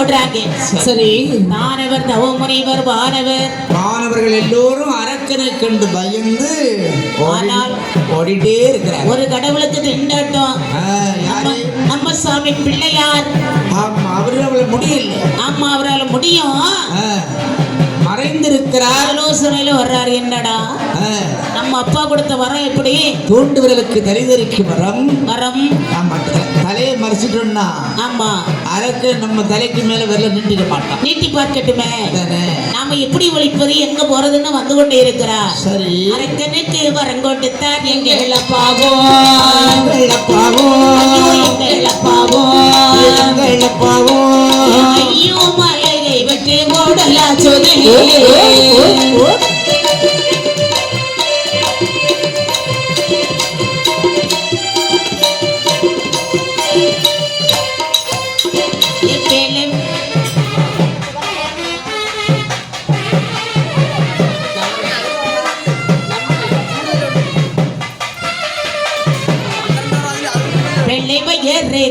ஓடுறாங்க. சரி மாணவர் தவமுனிவர் மாணவர்கள் எல்லோரும் அரக்கனை கண்டு பயந்து ஆனால் ஓடிட்டே இருக்கிறார். ஒரு கடவுளுக்கு திண்டாட்டம். நம்ம சாமி பிள்ளையார் அவரால் முடியல. ஆமா அவரால் முடியும். மறைந்திருக்கிறார். ஆலோசனையில வர்றாரு. என்னடா நம்ம அப்பா கொடுத்த வரம் எப்படி? தூண்டு விரலுக்கு தரிதறிக்கு வரம். ஆமா தலையை மறைச்சிட்டோம்னா ஆமா அரக்கு நம்ம தலைக்கு மேல விரல நீட்டிக்க மாட்டான். நீட்டி பார்க்கட்டுமே. நாம எப்படி ஒழிப்பது எங்க போறதுன்னு வந்து கொண்டே இருக்கிறா. சரி அரக்கனுக்கு வரங்கோட்டு தான் எங்க இழப்பாவோ ஐயோ மலையை வெற்றி ஓடலா சொல்லி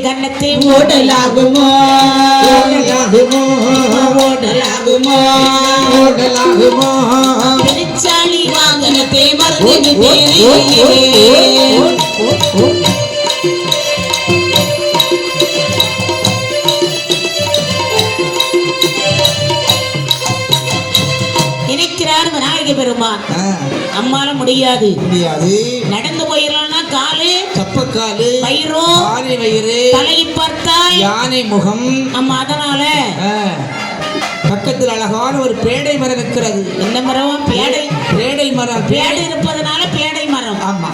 கண்ணத்தை ஓடலாகுமோ பெருச்சாளி வாகனத்தை மறந்து நினைக்கிறார் விநாயக பெருமான். நம்மால முடியாது நடந்து போயிடலாம்னா காலு சப்பக்காலு வயிறோ ஆனை வயிறு தலை பார்த்தால் யானை முகம். ஆமா அதனால பக்கத்தில் அழகான ஒரு பேடை மரம் இருக்கிறது. என்ன மரம்? பேடை மரம். பேடை இருப்பதனால பேடை மரம். ஆமா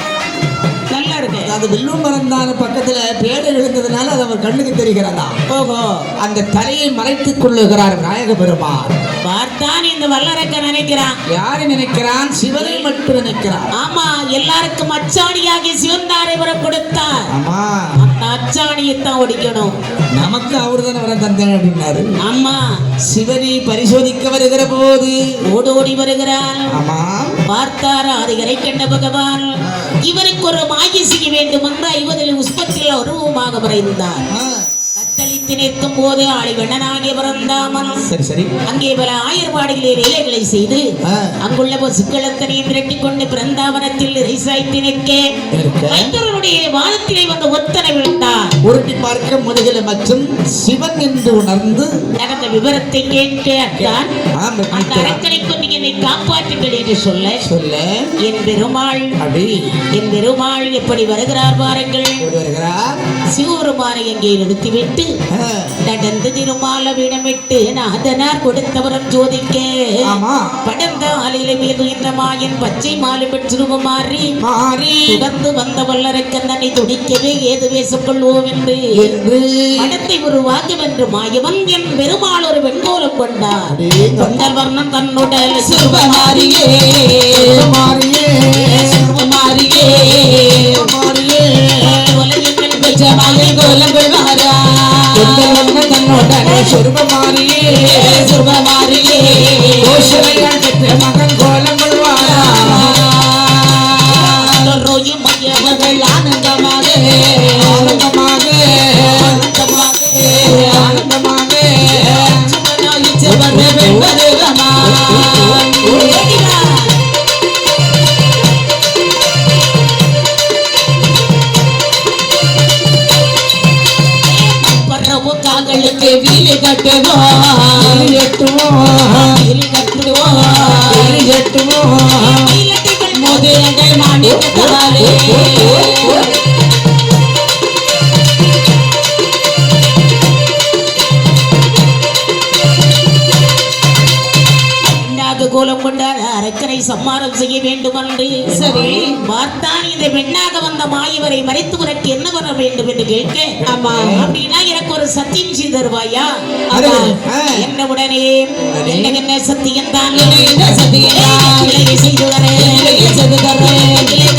நல்லா இருக்கு. அது வில்லும் மரம் தான். பக்கத்துல பேடை விழுந்ததுனால அது அவர் கண்ணுக்கு தெரிகிறதா. ஓஹோ அந்த தலையை மறைத்துக் கொள்ளுகிறார் விநாயக பெருமான். பார்த்தான் இந்த வல்லரக்க நினைக்கிறான். யாரு நினைக்கிறான்? சிவனை மட்டும் நினைக்கிறான். ஆமா எல்லாருக்கும் அச்சாணியாகி சிவந்தாரை வரம் கொடுத்தார். ஆமா அந்த அச்சாணியத்தான் ஒடிக்கணும். நமக்கு அவரு தானே வரம் தந்தேன் அப்படின்னாரு. ஆமா சிவனை பரிசோதிக்க வருகிற போது ஓடோடி வருகிறார். ஆமா பார்த்தாரா அது இறை கண்ட பகவான் இவருக்கு ஒரு மாயை செய்ய வேண்டும் என்று 50 உஸ்பத்தில் உருவமாக வரைந்தார். கத்தளித்து நிற்கும் போது ஆளிவண்ணனாகிய பிறந்தாமன் சரி அங்கே பல ஆயர்பாடுகளே வேலைகளை செய்து அங்குள்ள பசுக்களத்தனையும் திரட்டிக் கொண்டு பிறந்தாவனத்தில் இறைசாய்த்து நிற்க வைத்தவருடைய வாதத்திலே வந்து ஒத்தனை விழுந்தார். உருட்டி பார்க்க முதுகில மற்றும் சிவன் என்று உணர்ந்து நடந்த விவரத்தை கேட்டான். அந்த அரக்கனை கொண்டு என்னை காப்பாற்றுங்கள் என்று சொல்ல என் பெருமாள் எப்படி வருகிறார் பாருங்கள். சிவபெருமானை எங்கே நிறுத்திவிட்டு நடந்து திருமால விடமிட்டு நாதனார் கொடுத்தவரம் ஜோதிக்க படர்ந்த ஆலையில மீது இந்த மாயன் பச்சை மாலை பெற்று மாறி தொடர்ந்து வந்த வல்லரக்கன் தன்னை துடிக்கவே ஏது வேசம் கொள்வோம் என்று படத்தை உருவாக்க வென்று மாயவன் என் பெருமாள் ஒரு வெண்கோலம் கொண்டார். தொண்டர் வர்ணம் தன்னுடல் சிறுவமாரியே கோலங்கள் வாரா மகன் கோலங்கள் வாரா மையவர்கள் ஆனந்தமாக வீடு கட்டுவோம் முதலங்கள் மாண்டித்தாலே கோலம் கொண்டார் அரக்கனை சம்மாரம் செய்ய வேண்டும் என்று சரி பார்த்தான். இந்த பெண்ணாக வந்த மாயவரை மறைத்து உனக்கு என்ன வர வேண்டும் என்று கேட்க ஆமா அப்படின்னா எனக்கு ஒரு சத்தியம் செய்து தருவாயா? என்ன உடனே என்ன சத்தியம் தான் செய்து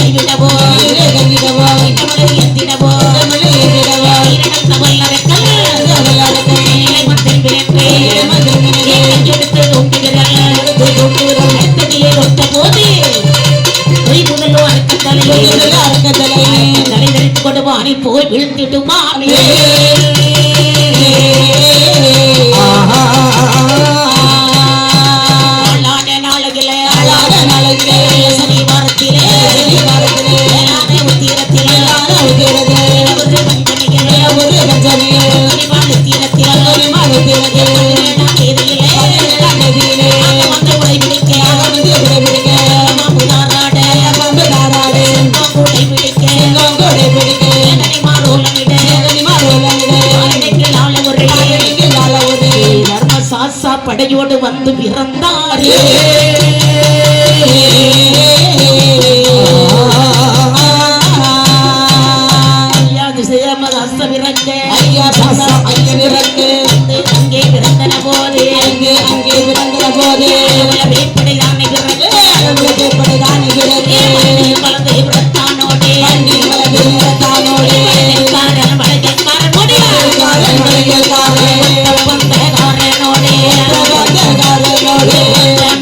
கைவிடவோ எத்திடவோ தலைதறித்துக் கொண்டு போய் வீழ்த்திடுமா ஒரு கஞ்சனியே மாநிலத்தில் மாதத்திலே நதியிலே வந்து உடைபிடிக்க வந்து விடைபிடிக்க மாம்பு தாராட பம்பு தாராடு உடைபிடிக்க கொடை பிடிக்க மாரோலமிட தர்ம சாசா படையோடு வந்து பிறந்தாரே அங்கே பிறந்தன போது வேப்படைதானே வளர்ந்து பிறத்தானோடே காரன் வளையக்காரன்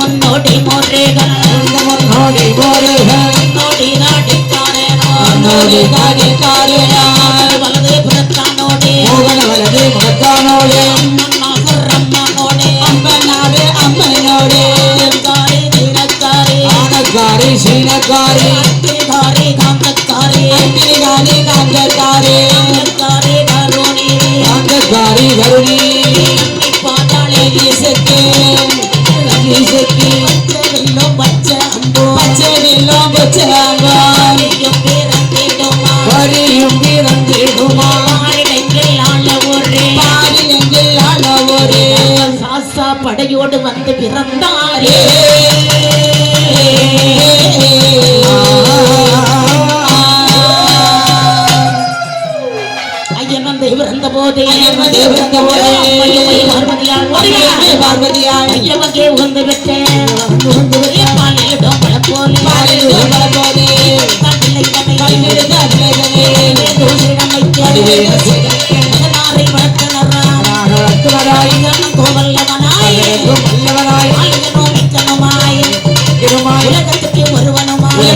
முன்னோடி மோரேகன் முன்னோடி நாடிக்காரனோ வலது பிறத்தானோடே அம்மனோடே காரி சீனக்காரி காந்தக்காரி கருணி பாட்டாளே பச்சை அம்போ வரியும் பிறந்திடுமா ஒரு சாசா படையோடு வந்து பிறந்தாரே ஐயன் வந்து பிறந்த போதே பார்வதியால் ஐயவங்கே உகந்து பெற்றேன் பாலிடம் பழப்போலே உலகத்துக்கு ஒருவனுமாய்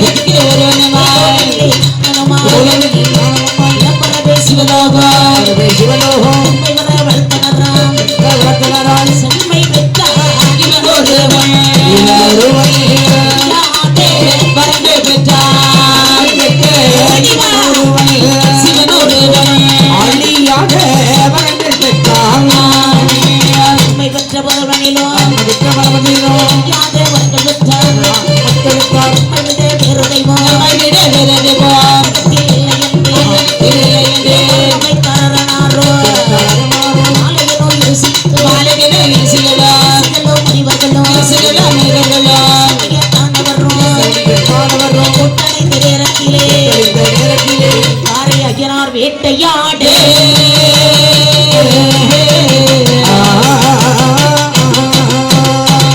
செம்மை பெற்ற பொருவனிலோ யாதவர்கள் பெற்றார் பேருடைமோ அமைத்தாரனாரோ மாலையனோ யோசித்தோ மனிதர்களோ கூட்டணி நேரத்திலே காரை அய்யனார் வேட்டையாடு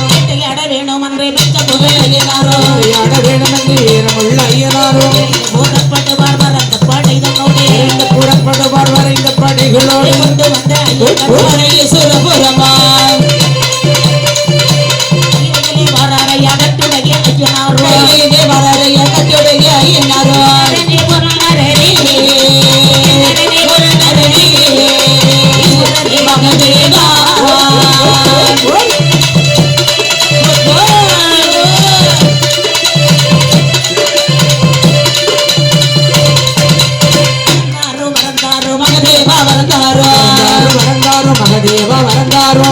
வேட்டையாட வேணும் அன்றே பெற்ற புகழ் போதப்படுவார் வரந்த படை தன்னோடே படைகளோடு கொண்டு வந்த வராரை அகட்டுடைய ஐயனாரோ அரணே பொருளரே மகதேவா மகதேவா வரந்தாரோ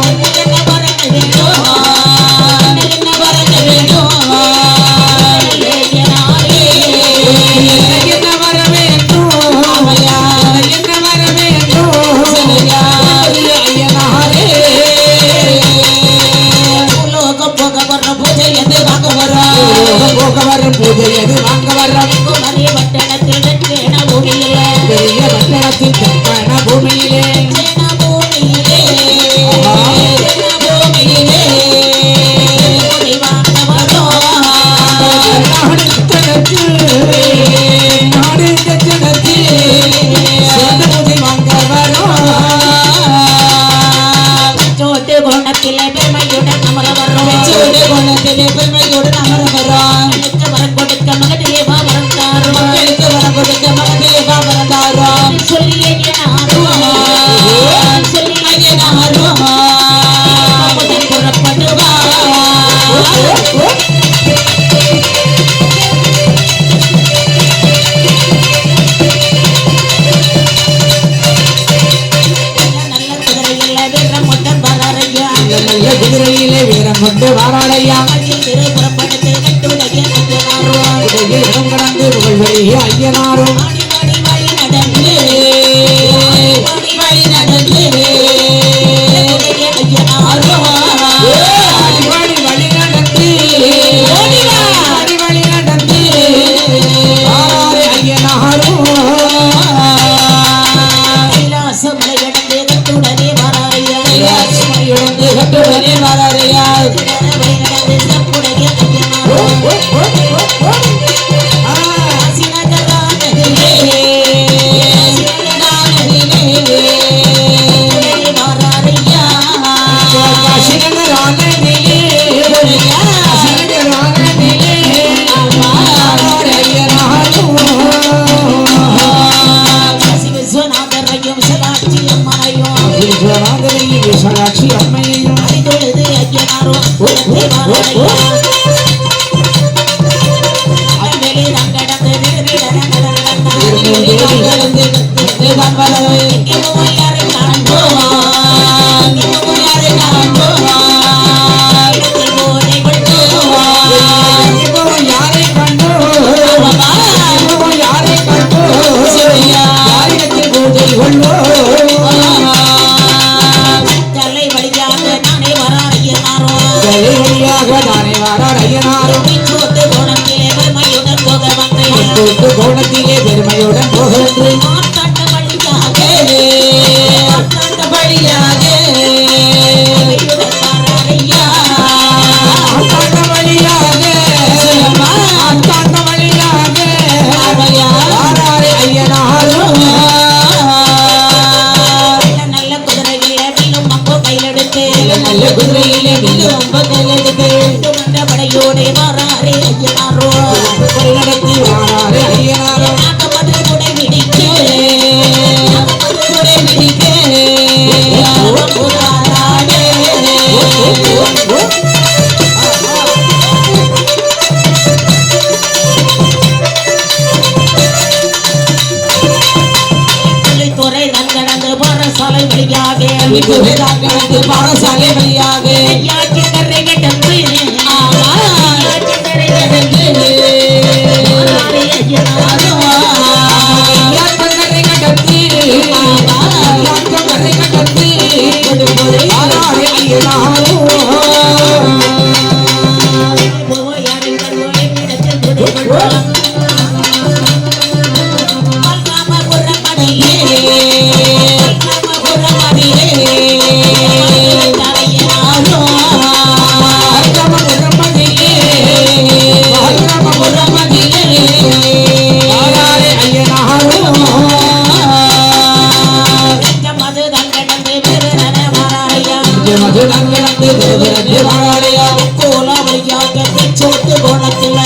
பூஜை எது வாங்க வர பட்டணத்தில் பூமியிலே பெரிய பட்டணத்தில் பூமியிலே நல்ல குதிரையிலே வீரம் கொண்டு வாராளையா புறப்படுத்து கட்டுடைய இடம் கடந்து புகழ்வழியே ஐயனாரும் வழி நடந்து வழி நடந்து வழி வழி நடந்து வழி நடந்து ஐயனாரும் கைலாசமலை கடந்து கட்டுடனே வராயா இழந்து கட்டுடனே வாராளையா வழி நடந்து தப்புடைய விஸ்வநாதரையும் சலாட்சி அம்மானையும் விசாலாட்சி அம்மையையும் அடிதொழுது ஐயனாரும் உலகை வாராயா அங்கலே ரங்கடந்து நிறுவிடன கடந்து யாரை காண்போம் போதை கொண்டு யாரை கண்டோ யாரை கண்டோ யாரிடத்தில் பூஜை கொண்டோ தலை வழியாக நானே வராயனாரோ வழியாக தானே வாரார் ஐயனாரும் சோத்து கோணத்திலே பெருமையுடன் போக வந்தேன் கோணத்திலே பெருமையுடன் போகிறது மாத்தாட்ட வழியாக அத்தாண்ட வழியாக அத்தாண்ட வழியாக வாராரே ஐயனாரும் நல்ல குதிரையிலே வில்லும் அம்போ கையிலெடுத்து நல்ல குதிரையிலே வில்லு அம்பு கையிலெடுத்து வந்த படையோடே வராரே ஐயனாரோ நடத்தி வாராரே ஐயனாரும் நாகமது குடை விடிக்க துறை நன்கடந்து பாரசாலை வழியாக பாடசாலை வழியாக ஐயாச்சி கரை கடந்து கரை கடந்து யாத்தங்கரை கடத்தி யாத்தங்கரை கடத்தி வாராரே ஐயனாரும் வாராரே ஐயனாரும் மதுரங்கடந்து தேவரே வாராளையா சோட்டு கோணத்தில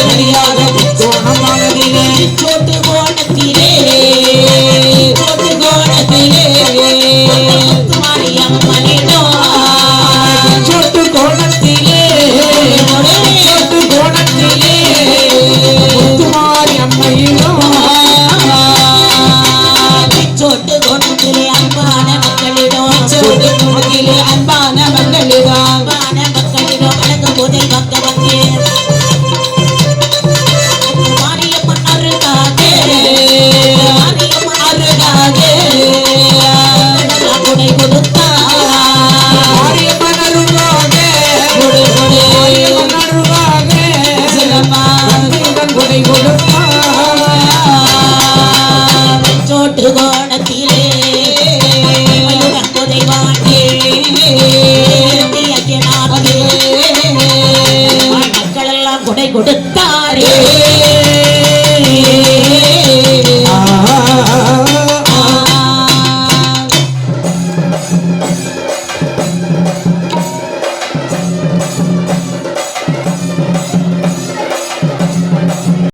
வழியாக கோணம் வாழதிலே சோட்டு கோணத்திலே கோட்டு கோணத்திலே மாரியம்மனிடோ சொட்டு கோணத்திலே சொட்டு கோணத்திலே முத்துமாரி அம்மையிலும் சோட்டு கோணத்திலே அன்பான மக்களிடம் சொட்டு கோணத்திலே அன்பான மகளிடம் அன்பான மக்களிடம் அழகு முதல் மக்கள்